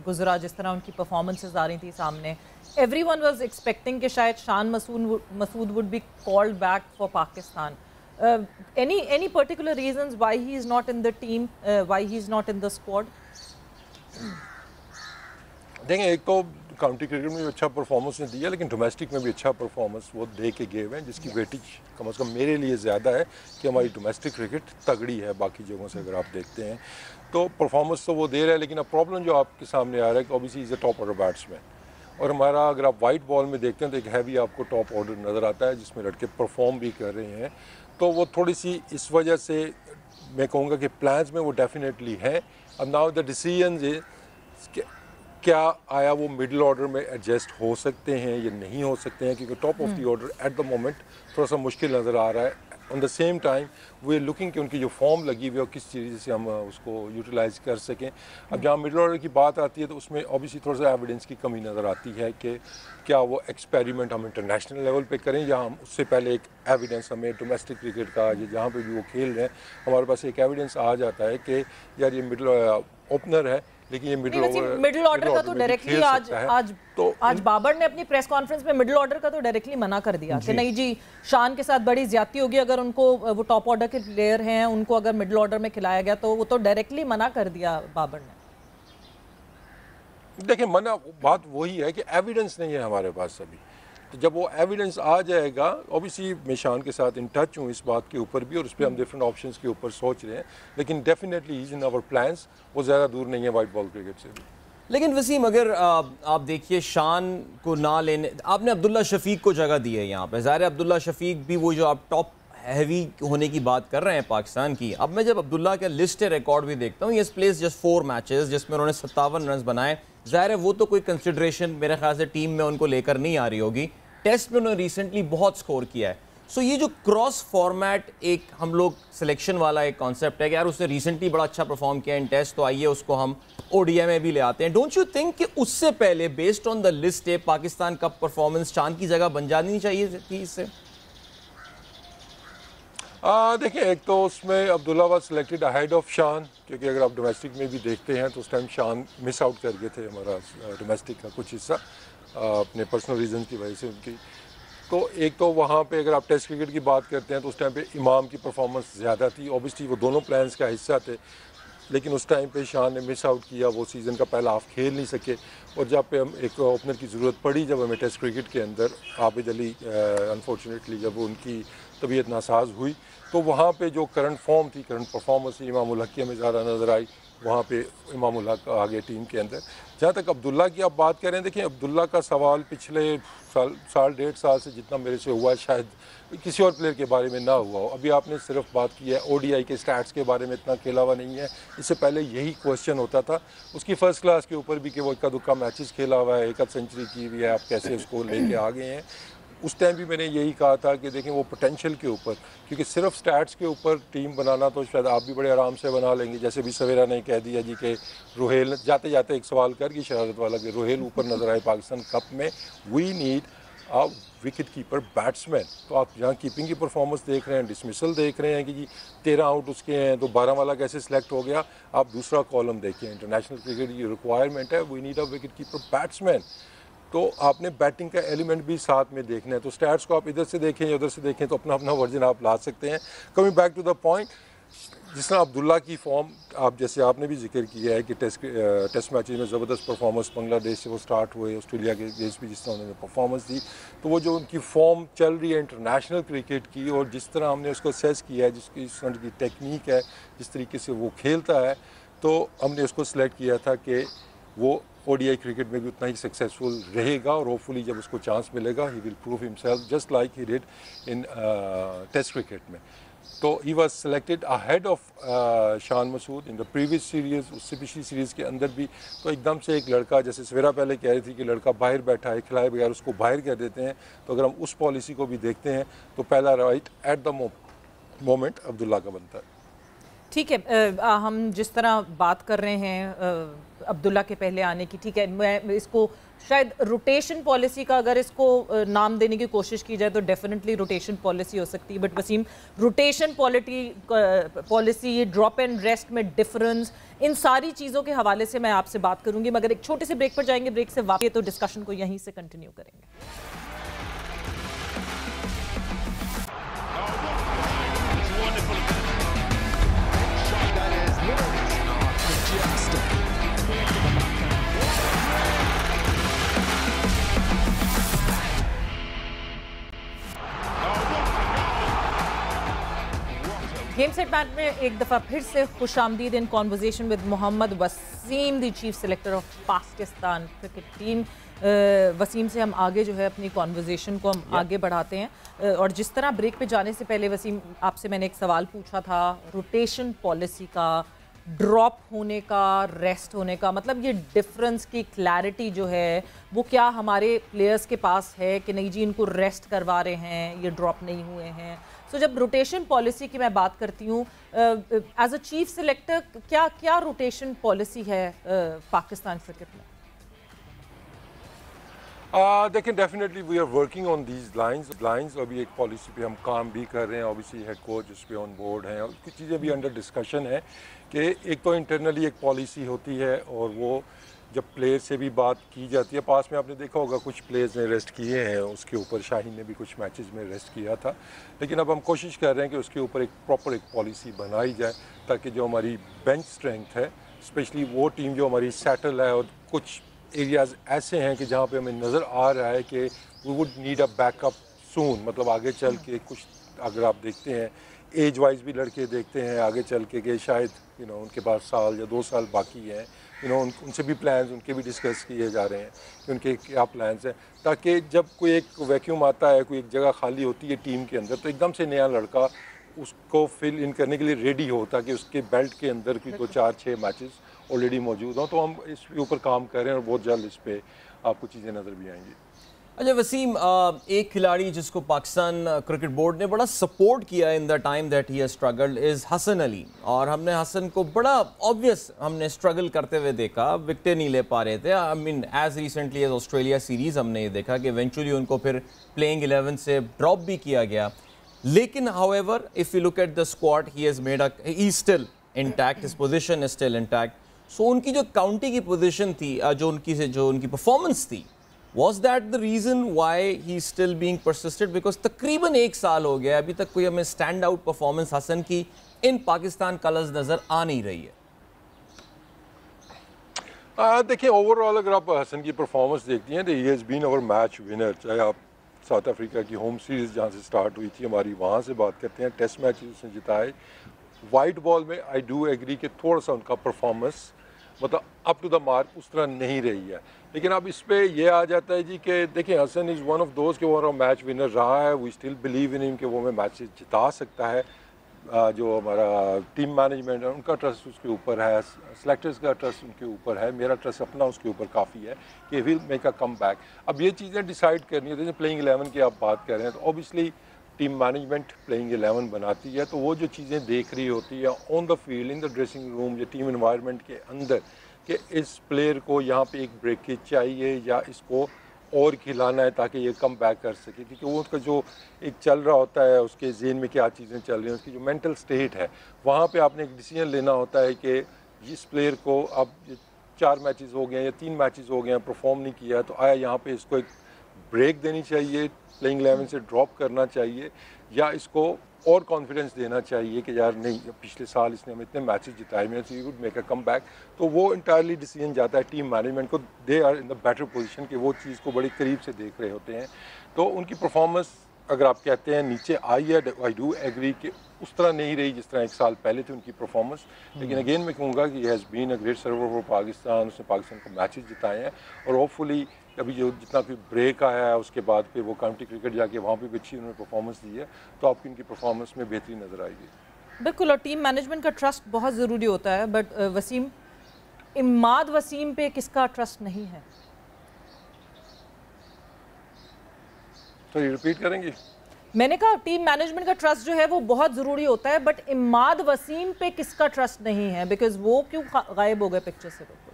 गुजरा, जिस तरह उनकी परफॉर्मेंसेज आ रही थी सामने, एवरीवन वाज एक्सपेक्टिंग कि शायद Shan Masood would be called back for Pakistan. any particular reasons why he is not in the team, why he is not in the squad? देखें, एक तो काउंटी क्रिकेट में भी अच्छा परफॉर्मेंस ने दिया, लेकिन डोमेस्टिक में भी अच्छा परफॉर्मेंस वो दे के गए हैं, जिसकी वेटेज कम से कम मेरे लिए ज़्यादा है कि हमारी डोमेस्टिक क्रिकेट तगड़ी है बाकी जगहों से अगर आप देखते हैं तो परफॉर्मेंस तो वो दे रहा है। लेकिन अब प्रॉब्लम जो आपके सामने आ रहा है कि obviously is a top order batsman, और हमारा अगर आप वाइट बॉल में देखते हैं तो एक हैवी आपको टॉप ऑर्डर नज़र आता है जिसमें लड़के परफॉर्म भी कर रहे हैं। तो वो थोड़ी सी इस वजह से मैं कहूँगा कि प्लान्स में वो डेफिनेटली है। अब नाउ द डिसीजन इज क्या आया वो मिडिल ऑर्डर में एडजस्ट हो सकते हैं या नहीं हो सकते हैं, क्योंकि top of the order at the moment थोड़ा सा मुश्किल नज़र आ रहा है। On the same time we are looking कि उनकी जो फॉर्म लगी हुई है किस चीज़ से हम उसको यूटिलाइज कर सकें। अब जहाँ मिडिल ऑर्डर की बात आती है तो उसमें ऑब्वियसली थोड़ा सा एविडेंस की कमी नज़र आती है कि क्या वो एक्सपेरिमेंट हम इंटरनेशनल लेवल पे करें या हम उससे पहले एक एविडेंस हमें डोमेस्टिक क्रिकेट का या जहाँ पे भी वो खेल रहे हैं हमारे पास एक एविडेंस आ जाता है कि यार ये मिडिल ओपनर है, लेकिन ये मिडिल ऑर्डर का तो डायरेक्टली आज बाबर ने अपनी प्रेस कॉन्फ्रेंस में मिडिल ऑर्डर का तो डायरेक्टली मना कर दिया कि नहीं जी, शान के साथ बड़ी ज्यादती होगी अगर उनको, वो टॉप ऑर्डर के प्लेयर हैं, उनको अगर मिडिल ऑर्डर में खिलाया गया तो वो तो डायरेक्टली मना कर दिया बाबर ने। देखिए, मना बात वही है कि एविडेंस नहीं है हमारे पास अभी। तो जब वो एविडेंस आ जाएगा, ऑब्वियसली मैं शान के साथ इन टच हूँ इस बात के ऊपर भी, और उस पर हम डिफरेंट ऑप्शंस के ऊपर सोच रहे हैं, लेकिन definitely is in our plans, वो ज़्यादा दूर नहीं है वाइट बॉल क्रिकेट से भी। लेकिन वसीम, अगर आप देखिए शान को ना लेने, आपने अब्दुल्ला शफीक को जगह दी है यहाँ पे। ज़ाहिर है अब्दुल्ला शफीक भी वो जो आप टॉप हैवी होने की बात कर रहे हैं पाकिस्तान की, अब मैं जब अब्दुल्ला का लिस्ट रिकॉर्ड भी देखता हूँ, ये प्लेस जस्ट 4 मैचेस जिसमें उन्होंने 57 रन बनाए। ज़ाहिर है वो तो कोई कंसिडरेशन मेरे ख्याल से टीम में उनको लेकर नहीं आ रही होगी। टेस्ट में उन्होंने रिसेंटली बहुत स्कोर किया है। सो ये जो क्रॉस फॉर्मेट एक हम लोग सिलेक्शन वाला एक कॉन्सेप्ट है कि यार उसने रिसेंटली बड़ा अच्छा परफॉर्म किया इन टेस्ट, तो आइए उसको हम ओडीआई में भी ले आते हैं। डोंट यू थिंक कि उससे पहले based on the list A Pakistan का परफॉर्मेंस शान की जगह बन जानी चाहिए थी इससे? देखिए, एक तो उसमें Abdullah was selected ahead of शान, क्योंकि अगर आप डोमेस्टिक में भी देखते हैं तो उस टाइम शान मिस आउट कर गए थे हमारा डोमेस्टिक का कुछ हिस्सा अपने पर्सनल रीज़न की वजह से उनकी। तो एक तो वहाँ पे अगर आप टेस्ट क्रिकेट की बात करते हैं तो उस टाइम पे इमाम की परफॉर्मेंस ज़्यादा थी, ऑब्वियसली वो दोनों प्लान्स का हिस्सा थे, लेकिन उस टाइम पे शान ने मिस आउट किया, वो सीज़न का पहला हाफ खेल नहीं सके, और जब पे हम एक ओपनर की ज़रूरत पड़ी जब हमें टेस्ट क्रिकेट के अंदर, आबिद अली अनफॉर्चुनेटली जब उनकी तबीयत नासाज हुई, तो वहाँ पे जो करंट फॉर्म थी, करंट परफॉर्मेंस थी, इमामुल हक की हमें ज़्यादा नज़र आई, वहाँ पे इमामुल हक आगे टीम के अंदर। जहाँ तक अब्दुल्ला की आप बात करें, देखिए अब्दुल्ला का सवाल पिछले साल 1.5 साल से जितना मेरे से हुआ है शायद किसी और प्लेयर के बारे में ना हुआ हो। अभी आपने सिर्फ बात की है ओडीआई के स्टैट्स के बारे में, इतना खेला हुआ नहीं है, इससे पहले यही क्वेश्चन होता था उसकी फ़र्स्ट क्लास के ऊपर भी कि वो इक्का दुक्का मैचेस खेला हुआ है, 1 सेंचुरी की हुई है, आप कैसे उसको लेके आ गए हैं। उस टाइम भी मैंने यही कहा था कि देखें वो पोटेंशियल के ऊपर, क्योंकि सिर्फ स्टैट्स के ऊपर टीम बनाना तो शायद आप भी बड़े आराम से बना लेंगे, जैसे भी सवेरा ने कह दिया जी कि रोहेल जाते जाते एक सवाल कर गई शरारत वाला कि रोहेल ऊपर नज़र आए पाकिस्तान कप में, we need a wicketkeeper batsman. तो आप जहाँ कीपिंग की परफॉर्मेंस देख रहे हैं, डिसमिसल देख रहे हैं कि जी 13 आउट उसके हैं, तो 12 वाला कैसे सिलेक्ट हो गया, आप दूसरा कॉलम देखिए, इंटरनेशनल क्रिकेट की रिक्वायरमेंट है, we need a wicketkeeper batsman. तो आपने बैटिंग का एलिमेंट भी साथ में देखना है, तो स्टैट्स को आप इधर से देखें या उधर से देखें तो अपना अपना वर्जन आप ला सकते हैं। Coming back to the point, जिस तरह अब्दुल्ला की फॉर्म आप जैसे आपने भी जिक्र किया है कि टेस्ट मैचेस में ज़बरदस्त परफॉर्मेंस बांग्लादेश से वो स्टार्ट हुए, ऑस्ट्रेलिया के अगेंस्ट भी जिस तरह उन्होंने परफॉर्मेंस दी, तो वो जो उनकी फॉर्म चल रही है इंटरनेशनल क्रिकेट की, और जिस तरह हमने उसको असेस किया है, जिसकी की टेक्निक है, जिस तरीके से वो खेलता है, तो हमने उसको सिलेक्ट किया था कि वो ओडीआई क्रिकेट में भी उतना ही सक्सेसफुल रहेगा, और होपफुली जब उसको चांस मिलेगा he will prove himself just like he did in test cricket में। तो he was selected ahead of Shan Masood in the previous series, उससे पिछली सीरीज़ के अंदर भी। तो एकदम से एक लड़का, जैसे सवेरा पहले कह रही थी कि लड़का बाहर बैठा है, खिलाए बगैर उसको बाहर कर देते हैं, तो अगर हम उस पॉलिसी को भी देखते हैं तो पहला right eight the moment Abdullah का बनता है। ठीक है, हम जिस तरह बात कर रहे हैं अब्दुल्ला के पहले आने की, ठीक है, मैं इसको शायद रोटेशन पॉलिसी का अगर इसको नाम देने की कोशिश की जाए तो डेफिनेटली रोटेशन पॉलिसी हो सकती है, but Wasim, rotation policy, drop and rest में डिफरेंस, इन सारी चीज़ों के हवाले से मैं आपसे बात करूंगी, मगर एक छोटे से ब्रेक पर जाएंगे, ब्रेक से वापस तो डिस्कशन को यहीं से कंटिन्यू करेंगे। गेम सेट मैच में एक दफ़ा फिर से खुशामदीद in conversation with Mohammad Wasim, the chief selector of Pakistan cricket team. Wasim से हम आगे जो है अपनी कॉन्वर्जेशन को हम आगे बढ़ाते हैं, और जिस तरह ब्रेक पे जाने से पहले वसीम आपसे मैंने एक सवाल पूछा था रोटेशन पॉलिसी का, ड्रॉप होने का, रेस्ट होने का, मतलब ये डिफरेंस की क्लैरिटी जो है वो क्या हमारे प्लेयर्स के पास है कि नहीं जी इनको रेस्ट करवा रहे हैं, ये ड्रॉप नहीं हुए हैं। तो जब रोटेशन पॉलिसी की मैं बात करती हूँ एज अ चीफ सिलेक्टर, क्या क्या रोटेशन पॉलिसी है पाकिस्तान क्रिकेट में? देखिए, definitely we are working on these lines. अभी एक पॉलिसी पे हम काम भी कर रहे हैं, ऑब्वियसली हेड कोच उस पर ऑन बोर्ड हैं, और कुछ चीज़ें भी अंडर डिस्कशन है कि एक तो इंटरनली एक पॉलिसी होती है, और वो जब प्लेयर से भी बात की जाती है, पास में आपने देखा होगा कुछ प्लेयर्स ने रेस्ट किए हैं, उसके ऊपर शाहीन ने भी कुछ मैचेस में रेस्ट किया था, लेकिन अब हम कोशिश कर रहे हैं कि उसके ऊपर एक प्रॉपर एक पॉलिसी बनाई जाए, ताकि जो हमारी बेंच स्ट्रेंथ है, स्पेशली वो टीम जो हमारी सेटल है और कुछ एरियाज़ ऐसे हैं कि जहाँ पे हमें नज़र आ रहा है कि we would need a backup soon, मतलब आगे चल के कुछ अगर आप देखते हैं एज वाइज भी लड़के देखते हैं आगे चल के शायद उनके पास साल या 2 साल बाकी हैं, उनसे भी प्लान्स उनके भी डिस्कस किए जा रहे हैं कि उनके क्या प्लान्स हैं, ताकि जब कोई एक वैक्यूम आता है, कोई एक जगह खाली होती है टीम के अंदर, तो एकदम से नया लड़का उसको फिल इन करने के लिए रेडी हो, ताकि उसके बेल्ट के अंदर की 2-4-6 मैचेस ऑलरेडी मौजूद हों। तो हम इसके ऊपर काम कर रहे हैं और बहुत जल्द इस पर आपको चीज़ें नज़र भी आएंगी। अच्छा वसीम, एक खिलाड़ी जिसको पाकिस्तान क्रिकेट बोर्ड ने बड़ा सपोर्ट किया in the time that he has struggled is Hasan Ali, और हमने हसन को बड़ा ऑब्वियस हमने स्ट्रगल करते हुए देखा, विकेटें नहीं ले पा रहे थे। I mean as recently as Australia series हमने ये देखा कि इवेंचुअली उनको फिर प्लेइंग 11 से ड्रॉप भी किया गया। लेकिन however if you look at the squad he has made he still intact, his position is still intact. So उनकी जो काउंटी की पोजीशन थी, जो उनकी परफॉर्मेंस थी, was that the reason why he's still being persisted? Because तकरीबन 1 साल हो गया, अभी तक कोई हमें स्टैंड आउट परफॉर्मेंस हसन की इन पाकिस्तान कलर्स नज़र आ नहीं रही है। देखिए ओवरऑल अगर आप हसन की परफॉर्मेंस देखती हैं तो he has been our match winner, चाहे आप साउथ अफ्रीका की होम सीरीज़ जहाँ से स्टार्ट हुई थी हमारी वहाँ से बात करते हैं, टेस्ट मैच उसने जिताए। वाइट बॉल में आई डू एग्री कि थोड़ा सा उनका परफॉर्मेंस मतलब अप टू द मार्क उस तरह नहीं रही है, लेकिन अब इस पे ये आ जाता है जी कि देखिए हसन इज़ वन ऑफ दोस्त कि वो मैच विनर रहा है, we still believe in him कि वो हमें मैच जिता सकता है। जो हमारा टीम मैनेजमेंट है उनका ट्रस्ट उसके ऊपर है, सेलेक्टर्स का ट्रस्ट उनके ऊपर है, मेरा ट्रस्ट अपना उसके ऊपर काफ़ी है कि will make a come back. अब ये चीज़ें डिसाइड करनी है, जैसे प्लेइंग 11 की आप बात कर रहे हैं तो ऑब्वियसली टीम मैनेजमेंट प्लेइंग 11 बनाती है, तो वो जो चीज़ें देख रही होती है on the field, in the dressing room या टीम एनवायरनमेंट के अंदर कि इस प्लेयर को यहाँ पे एक ब्रेकेज चाहिए या इसको और खिलाना है ताकि ये कम बैक कर सके, क्योंकि वो उसका जो एक चल रहा होता है उसके जेन में क्या चीज़ें चल रही हैं, उसकी जो मेंटल स्टेट है, वहाँ पे आपने एक डिसीजन लेना होता है कि जिस प्लेयर को अब 4 मैचेस हो गए या 3 मैचेस हो गए हैं परफॉर्म नहीं किया, तो आया यहाँ पे इसको एक ब्रेक देनी चाहिए, प्लेइंग 11 से ड्रॉप करना चाहिए, या इसको और कॉन्फिडेंस देना चाहिए कि यार नहीं पिछले साल इसने हमें इतने मैचेस जिताए में, so you would make a comeback. तो वो इंटायरली डिसीजन जाता है टीम मैनेजमेंट को, they are in the better position कि वो चीज़ को बड़ी करीब से देख रहे होते हैं। तो उनकी परफॉर्मेंस अगर आप कहते हैं नीचे आई है, आई डू एग्री कि उस तरह नहीं रही जिस तरह 1 साल पहले थी उनकी परफॉर्मेंस, लेकिन अगेन मैं कहूँगा कि has been a great server for Pakistan, उसने पाकिस्तान को मैचेस जिताए हैं, और होपफुली अभी जो जितना कोई ब्रेक आया है उसके बाद फिर वो काउंटी क्रिकेट जाके वहाँ पे भी अच्छी उन्होंने परफॉर्मेंस दी है, तो आपकी इनकी परफॉर्मेंस में बेहतरी नज़र आएगी। बिल्कुल, और टीम मैनेजमेंट का ट्रस्ट बहुत ज़रूरी होता है, बट वसीम, इमाद वसीम पे किसका ट्रस्ट नहीं है? तो ये रिपीट करेंगे? मैंने कहा टीम मैनेजमेंट का ट्रस्ट जो है वो बहुत ज़रूरी होता है, बट इमाद वसीम पे किसका ट्रस्ट नहीं है? बिकॉज वो क्यों गायब हो गए पिक्चर से? बिल्कुल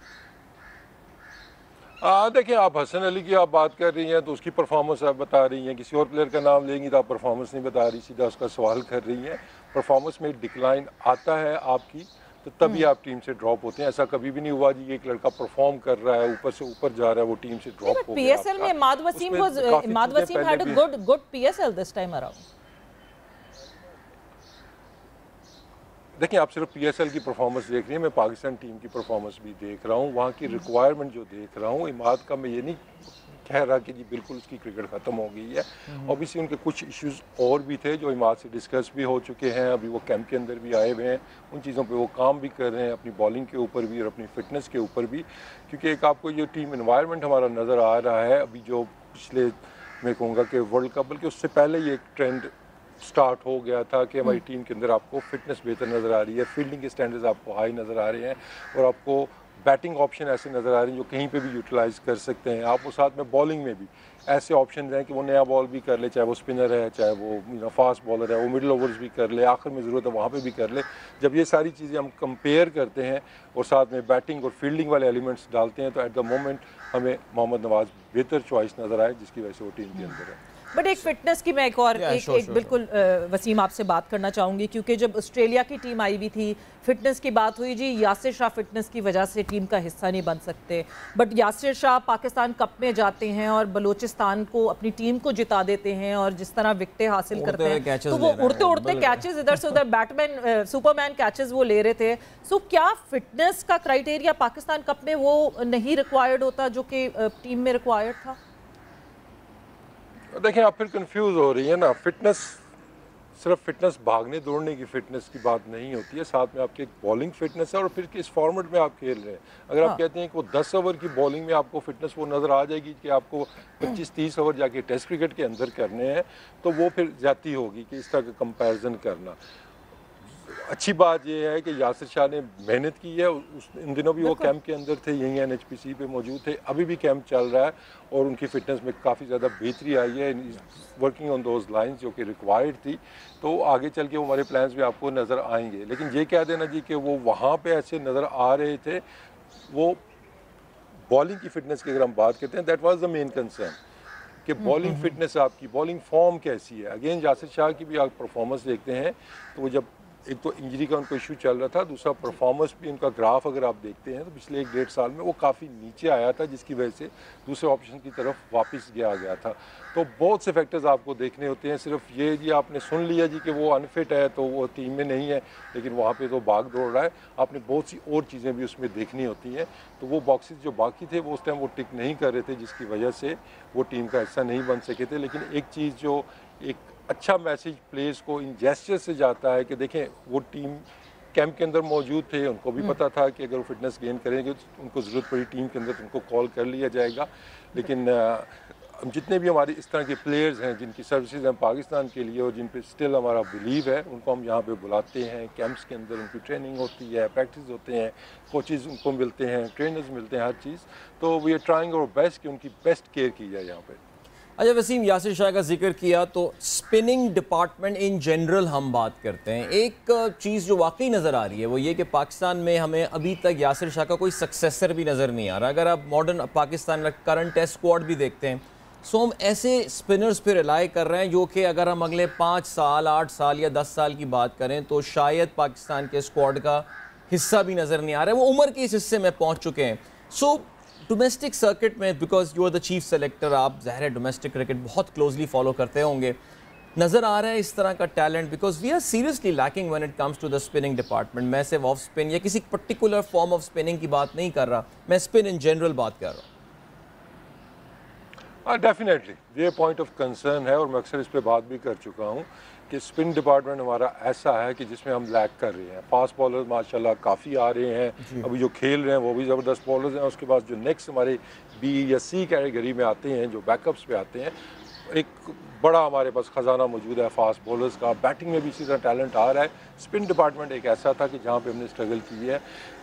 देखिए आप हसन अली की आप बात कर रही हैं तो उसकी परफॉर्मेंस आप बता रही हैं, किसी और प्लेयर का नाम लेंगी तो आप परफॉर्मेंस नहीं बता रही, सीधा उसका सवाल कर रही हैं। परफॉर्मेंस में डिक्लाइन आता है आपकी तो तभी आप टीम से ड्रॉप होते हैं, ऐसा कभी भी नहीं हुआ जी एक लड़का परफॉर्म कर रहा है ऊपर से ऊपर जा रहा है वो टीम से ड्रॉप हो गया। पीएसएल में Imad Wasim had a good PSL this time around. देखिए आप सिर्फ पीएसएल की परफॉर्मेंस देख रही हैं, मैं पाकिस्तान टीम की परफॉर्मेंस भी देख रहा हूँ, वहाँ की रिक्वायरमेंट जो देख रहा हूँ। इमाद का मैं ये नहीं कह रहा कि जी बिल्कुल उसकी क्रिकेट ख़त्म हो गई है, ऑब्वियसली उनके कुछ इश्यूज और भी थे जो इमाद से डिस्कस भी हो चुके हैं, अभी वो कैंप के अंदर भी आए हुए हैं, उन चीज़ों पे वो काम भी कर रहे हैं, अपनी बॉलिंग के ऊपर भी और अपनी फिटनेस के ऊपर भी, क्योंकि एक आपको ये टीम एनवायरनमेंट हमारा नज़र आ रहा है अभी जो पिछले मैं कहूँगा कि वर्ल्ड कप बल्कि उससे पहले ये एक ट्रेंड स्टार्ट हो गया था कि हमारी टीम के अंदर आपको फिटनेस बेहतर नज़र आ रही है, फील्डिंग के स्टैंडर्ड्स आपको हाई नज़र आ रहे हैं और आपको बैटिंग ऑप्शन ऐसे नज़र आ रहे हैं जो कहीं पे भी यूटिलाइज़ कर सकते हैं आप। वो साथ में बॉलिंग में भी ऐसे ऑप्शन हैं कि वो नया बॉल भी कर ले, चाहे वो स्पिनर है, चाहे वो फास्ट बॉलर है, वो मिडिल ओवर्स भी कर ले, आखिर में ज़रूरत है वहाँ पे भी कर ले। जब ये सारी चीज़ें हम कंपेयर करते हैं और साथ में बैटिंग और फील्डिंग वाले एलिमेंट्स डालते हैं तो एट द मोमेंट हमें मोहम्मद नवाज़ बेहतर चॉइस नज़र आए जिसकी वजह से वो टीम के अंदर है। बट एक फिटनेस की मैं एक बिल्कुल वसीम आपसे बात करना चाहूँगी, क्योंकि जब ऑस्ट्रेलिया की टीम आई हुई थी फिटनेस की बात हुई जी, यासिर शाह फिटनेस की वजह से टीम का हिस्सा नहीं बन सकते, बट यासिर शाह पाकिस्तान कप में जाते हैं और बलूचिस्तान को अपनी टीम को जिता देते हैं और जिस तरह विकेटें हासिल करते हैं, तो वो उड़ते उड़ते कैचेस इधर से उधर बैटमैन सुपरमैन कैचेस वो ले रहे थे। सो क्या फिटनेस का क्राइटेरिया पाकिस्तान कप में वो नहीं रिक्वायर्ड होता जो कि टीम में रिक्वायर्ड था? देखिए आप फिर कंफ्यूज हो रही है ना, फिटनेस सिर्फ फिटनेस भागने दौड़ने की फिटनेस की बात नहीं होती है, साथ में आपकी एक बॉलिंग फिटनेस है और फिर किस फॉर्मेट में आप खेल रहे हैं। अगर आप कहते हैं कि वो 10 ओवर की बॉलिंग में आपको फिटनेस वो नज़र आ जाएगी कि आपको 25-30 ओवर जाके टेस्ट क्रिकेट के अंदर करने हैं, तो वो फिर जाती होगी कि इस तरह का कंपैरिजन करना। अच्छी बात यह है कि यासिर शाह ने मेहनत की है, इन दिनों भी वो कैंप के अंदर थे, यहीं NHPC पे मौजूद थे, अभी भी कैंप चल रहा है और उनकी फिटनेस में काफ़ी ज़्यादा बेहतरी आई है, वर्किंग ऑन दोज लाइंस जो कि रिक्वायर्ड थी। तो आगे चल के वो हमारे प्लान्स में आपको नज़र आएंगे। लेकिन ये कह देना जी कि वो वहाँ पे ऐसे नज़र आ रहे थे, वो बॉलिंग की फ़िटनेस की अगर हम बात करते हैं, that was the main concern कि बॉलिंग फिटनेस आपकी, बॉलिंग फॉर्म कैसी है। अगेन यासिर शाह की भी आप परफॉर्मेंस देखते हैं तो वो जब एक तो इंजरी का उनको इशू चल रहा था, दूसरा परफॉर्मेंस भी उनका ग्राफ अगर आप देखते हैं तो पिछले 1-1.5 साल में वो काफ़ी नीचे आया था, जिसकी वजह से दूसरे ऑप्शन की तरफ वापस गया था। तो बहुत से फैक्टर्स आपको देखने होते हैं, सिर्फ ये जी आपने सुन लिया जी कि वो अनफिट है तो वो टीम में नहीं है, लेकिन वहाँ पे तो भाग दौड़ रहा है, आपने बहुत सी और चीज़ें भी उसमें देखनी होती हैं। तो वो बॉक्सेस जो बाकी थे वो उस टाइम वो टिक नहीं कर रहे थे, जिसकी वजह से वो टीम का हिस्सा नहीं बन सके थे। लेकिन एक चीज़ जो एक अच्छा मैसेज प्लेयर्स को इन जेस्चर से जाता है कि देखें वो टीम कैंप के अंदर मौजूद थे, उनको भी पता था कि अगर वो फिटनेस गेन करेंगे तो उनको ज़रूरत पड़ी टीम के अंदर तो उनको कॉल कर लिया जाएगा। लेकिन जितने भी हमारे इस तरह के प्लेयर्स हैं जिनकी सर्विसेज हैं पाकिस्तान के लिए और जिन पे स्टिल हमारा बिलीव है, उनको हम यहाँ पे बुलाते हैं, कैंप्स के अंदर उनकी ट्रेनिंग होती है, प्रैक्टिस होते हैं, कोचेज़ उनको मिलते हैं, ट्रेनर्स मिलते हैं, हर चीज़। तो we are trying our best कि उनकी बेस्ट केयर की जाए यहाँ पे। अच्छा वसीम, यासिर शाह का जिक्र किया तो स्पिनिंग डिपार्टमेंट इन जनरल हम बात करते हैं। एक चीज़ जो वाकई नज़र आ रही है वो ये कि पाकिस्तान में हमें अभी तक यासिर शाह का कोई सक्सेसर भी नज़र नहीं आ रहा। अगर आप मॉडर्न पाकिस्तान का करंट टेस्ट स्क्वाड भी देखते हैं सो हम ऐसे स्पिनर्स पे रिलाई कर रहे हैं जो कि अगर हम अगले 5 साल 8 साल या 10 साल की बात करें तो शायद पाकिस्तान के स्क्वाड का हिस्सा भी नज़र नहीं आ रहा है, वो उम्र के इस हिस्से में पहुँच चुके हैं। सो डोमेस्टिक सर्किट में, because you are the chief selector, आप ज़ाहिर है डोमेस्टिक क्रिकेट बहुत क्लोजली फॉलो करते होंगे, नज़र आ रहा है इस तरह का talent? Because we are seriously lacking when it comes to the spinning department. मैं सिर्फ ऑफ स्पिन या किसी पर्टिकुलर फॉर्म ऑफ स्पिनिंग की बात नहीं कर रहा, मैं स्पिन इन जनरल बात कर रहा हूँ। डेफिनेटली ये पॉइंट ऑफ कंसर्न है और मैं अक्सर इस पर बात भी कर चुका हूँ कि स्पिन डिपार्टमेंट हमारा ऐसा है कि जिसमें हम लैक कर रहे हैं। फास्ट बॉलर माशाल्लाह काफ़ी आ रहे हैं, अभी जो खेल रहे हैं वो भी ज़बरदस्त बॉलर्स हैं। उसके बाद जो नेक्स्ट हमारे B या C कैटेगरी में आते हैं, जो बैकअप्स पे आते हैं, एक बड़ा हमारे पास ख़जाना मौजूद है फास्ट बॉलर्स का। बैटिंग में भी इसी तरह टैलेंट आ रहा है। स्पिन डिपार्टमेंट एक ऐसा था कि जहाँ पे हमने स्ट्रगल की है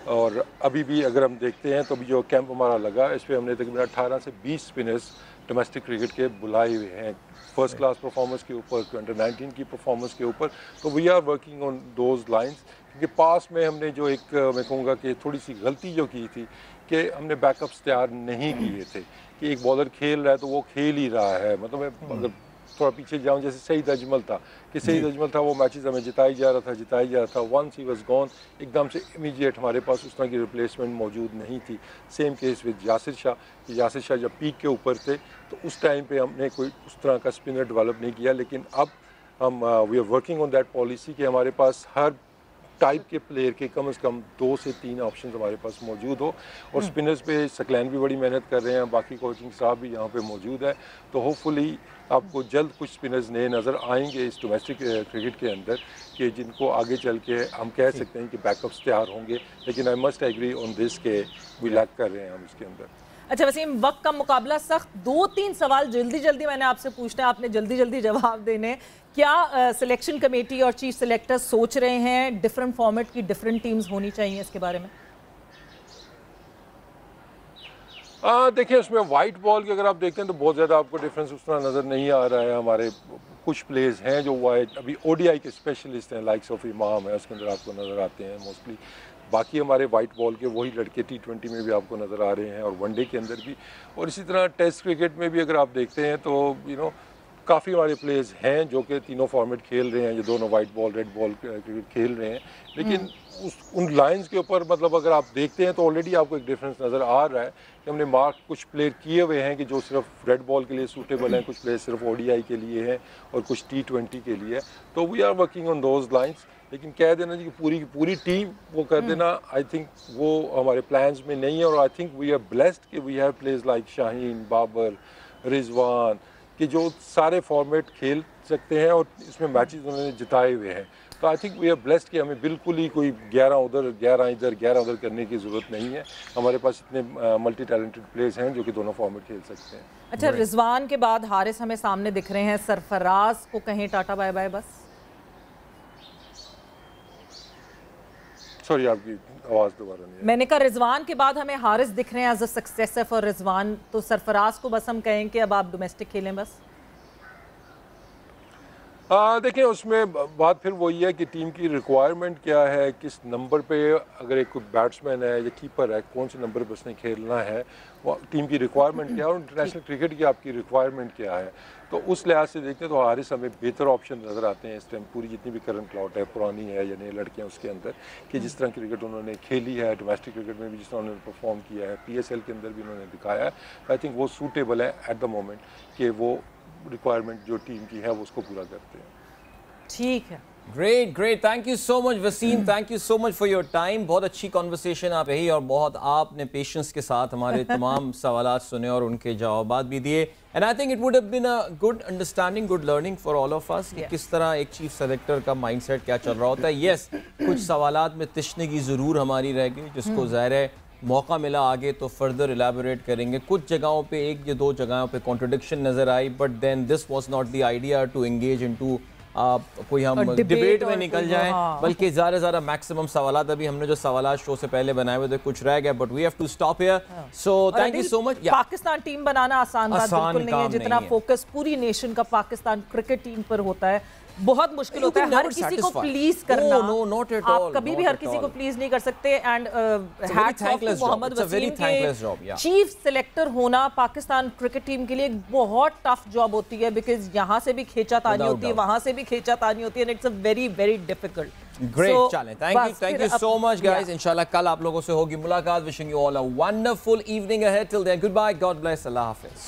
और अभी भी अगर हम देखते हैं तो अभी जो कैंप हमारा लगा इस पर हमने तकरीबन 18 से 20 स्पिनर्स डोमेस्टिक क्रिकेट के बुलाए हुए हैं, फर्स्ट क्लास परफॉर्मेंस के ऊपर, अंडर-19 की परफॉर्मेंस के ऊपर। तो we are working on those lines, क्योंकि पास में हमने जो एक मैं कहूँगा कि थोड़ी सी गलती जो की थी कि हमने बैकअप्स तैयार नहीं किए थे कि एक बॉलर खेल रहा है तो वो खेल ही रहा है। मतलब मैं अगर थोड़ा पीछे जाऊँ, जैसे सईद अजमल था कि सईद अजमल था, वो मैचेस हमें जिताई जा रहा था, वंस ही वाज गॉन, एकदम से इमीडिएट हमारे पास उस तरह की रिप्लेसमेंट मौजूद नहीं थी। Same case with Yasir Shah जब पीक के ऊपर थे तो उस टाइम पे हमने कोई उस तरह का स्पिनर डेवलप नहीं किया। लेकिन अब हम we are working on that policy कि हमारे पास हर टाइप के प्लेयर के कम से कम 2 से 3 ऑप्शन हमारे पास मौजूद हो। और स्पिनर्स पे सकलैन भी बड़ी मेहनत कर रहे हैं, बाकी कोचिंग स्टाफ भी यहाँ पे मौजूद है। तो होपफुली आपको जल्द कुछ स्पिनर्स नए नज़र आएंगे इस डोमेस्टिक क्रिकेट के अंदर कि जिनको आगे चल के हम कह सकते हैं कि बैकअप्स तैयार होंगे। लेकिन I must agree on this के वी लैक कर रहे हैं हम इसके अंदर। अच्छा वसीम, वक्त का मुकाबला सख्त, 2-3 सवाल जल्दी मैंने आपसे पूछना है, आपने जल्दी जवाब देने। क्या सिलेक्शन कमेटी और चीफ सेलेक्टर सोच रहे हैं डिफरेंट फॉर्मेट की डिफरेंट टीम्स होनी चाहिए, इसके बारे में? देखिए उसमें वाइट बॉल की अगर आप देखते हैं तो बहुत ज़्यादा आपको डिफरेंस उस तरह नज़र नहीं आ रहा है। हमारे कुछ प्लेयर्स हैं जो वाइट अभी ODI के स्पेशलिस्ट हैं, लाइक्स ऑफ इमाम है, उसके अंदर आपको नज़र आते हैं मोस्टली। बाकी हमारे वाइट बॉल के वही लड़के T20 में भी आपको नज़र आ रहे हैं और वनडे के अंदर भी। और इसी तरह टेस्ट क्रिकेट में भी अगर आप देखते हैं तो काफ़ी हमारे प्लेयर्स हैं जो कि तीनों फॉर्मेट खेल रहे हैं, ये दोनों white ball red ball cricket खेल रहे हैं, लेकिन उन लाइंस के ऊपर मतलब अगर आप देखते हैं तो ऑलरेडी आपको एक डिफरेंस नज़र आ रहा है कि हमने मार्क कुछ प्लेयर किए हुए हैं कि जो सिर्फ रेड बॉल के लिए सूटेबल हैं, कुछ प्लेयर सिर्फ ODI के लिए हैं और कुछ T20 के लिए, तो we are working on those lines. लेकिन कह देना जी कि पूरी की पूरी टीम वो कर देना, आई थिंक वो हमारे प्लान्स में नहीं है। और I think we are blessed कि we have players like Shaheen, Babar, Rizwan, कि जो सारे फॉर्मेट खेल सकते हैं और इसमें मैचेस उन्होंने जिताए हुए हैं। तो I think we are blessed कि हमें बिल्कुल ही कोई 11 उधर 11 इधर 11 उधर करने की ज़रूरत नहीं है। हमारे पास इतने मल्टी टैलेंटेड प्लेयर्स हैं जो कि दोनों फॉर्मेट खेल सकते हैं। अच्छा, रिजवान के बाद हारिस हमें सामने दिख रहे हैं, सरफराज को कहें टाटा बाय बाय बस? सॉरी, आपकी आवाज़ दोबारा नहीं है। मैंने कहा रिजवान के बाद हमें हारिस दिख रहे हैं as a successor for Rizwan, तो सरफराज को बस हम कहें कि अब आप डोमेस्टिक खेलें बस? देखिए, उसमें बात फिर वही है कि टीम की रिक्वायरमेंट क्या है, किस नंबर पे अगर एक कोई बैट्समैन है या कीपर है, कौन से नंबर पे उसने खेलना है, वो टीम की रिक्वायरमेंट क्या है और इंटरनेशनल क्रिकेट की आपकी रिक्वायरमेंट क्या है। तो उस लिहाज से देखते हैं तो हारिस हमें बेहतर ऑप्शन नज़र आते हैं इस टाइम। पूरी जितनी भी करंट क्लाउड है, पुरानी है या नए लड़के हैं उसके अंदर, कि जिस तरह क्रिकेट उन्होंने खेली है, डोमेस्टिक क्रिकेट में भी जिस तरह उन्होंने परफॉर्म किया है, PSL के अंदर भी उन्होंने दिखाया है, आई थिंक वो सूटेबल है एट द मोमेंट कि वो रिक्वायरमेंट जो टीम की है वो उसको पूरा करते हैं। ठीक है, great great, thank you so much Wasim, thank you so much for your time. बहुत अच्छी कॉन्वर्सेशन आप रही और बहुत आपने पेशेंस के साथ हमारे तमाम सवालात सुने और उनके जवाबात भी दिए। And I think it would have been a good understanding, good learning for all of us कि किस तरह एक चीफ सेलेक्टर का माइंडसेट क्या चल रहा होता है। यस, कुछ सवालात में तिश्नगी ज़रूर हमारी रह गई, जिसको ज़ाहिर है मौका मिला आगे तो फर्दर एलैबोरेट करेंगे। कुछ जगहों पे, एक या दो जगहों पे कॉन्ट्रडिक्शन नज़र आई, but then this was not the idea to engage into कोई हम डिबेट में निकल जाएं, बल्कि ज़्यादा मैक्सिमम सवालात अभी हमने जो सवालात शो से पहले बनाए हुए थे कुछ रह गए, but we have to stop here. So thank you so much. Pakistan team बनाना आसान बात बिल्कुल नहीं है, जितना फोकस पूरी नेशन का पाकिस्तान क्रिकेट टीम पर होता है बहुत मुश्किल होता है। हर किसी को प्लीज करना, आप कभी भी हर किसी को प्लीज नहीं कर सकते। And hats off to Mohammad Wasim के चीफ सिलेक्टर होना पाकिस्तान क्रिकेट टीम के लिए एक बहुत टफ जॉब होती है, बिकॉज यहाँ से भी खींचातानी होती है, वहां से भी खींचातानी होती है, and it's a very very difficult. Great, चलें, thank you so much guys. इंशाल्लाह कल आप लोगों से होगी मुलाकात। Wishing you all a wonderful evening ahead. Till then, good bye, God bless, अल्लाह हाफिज।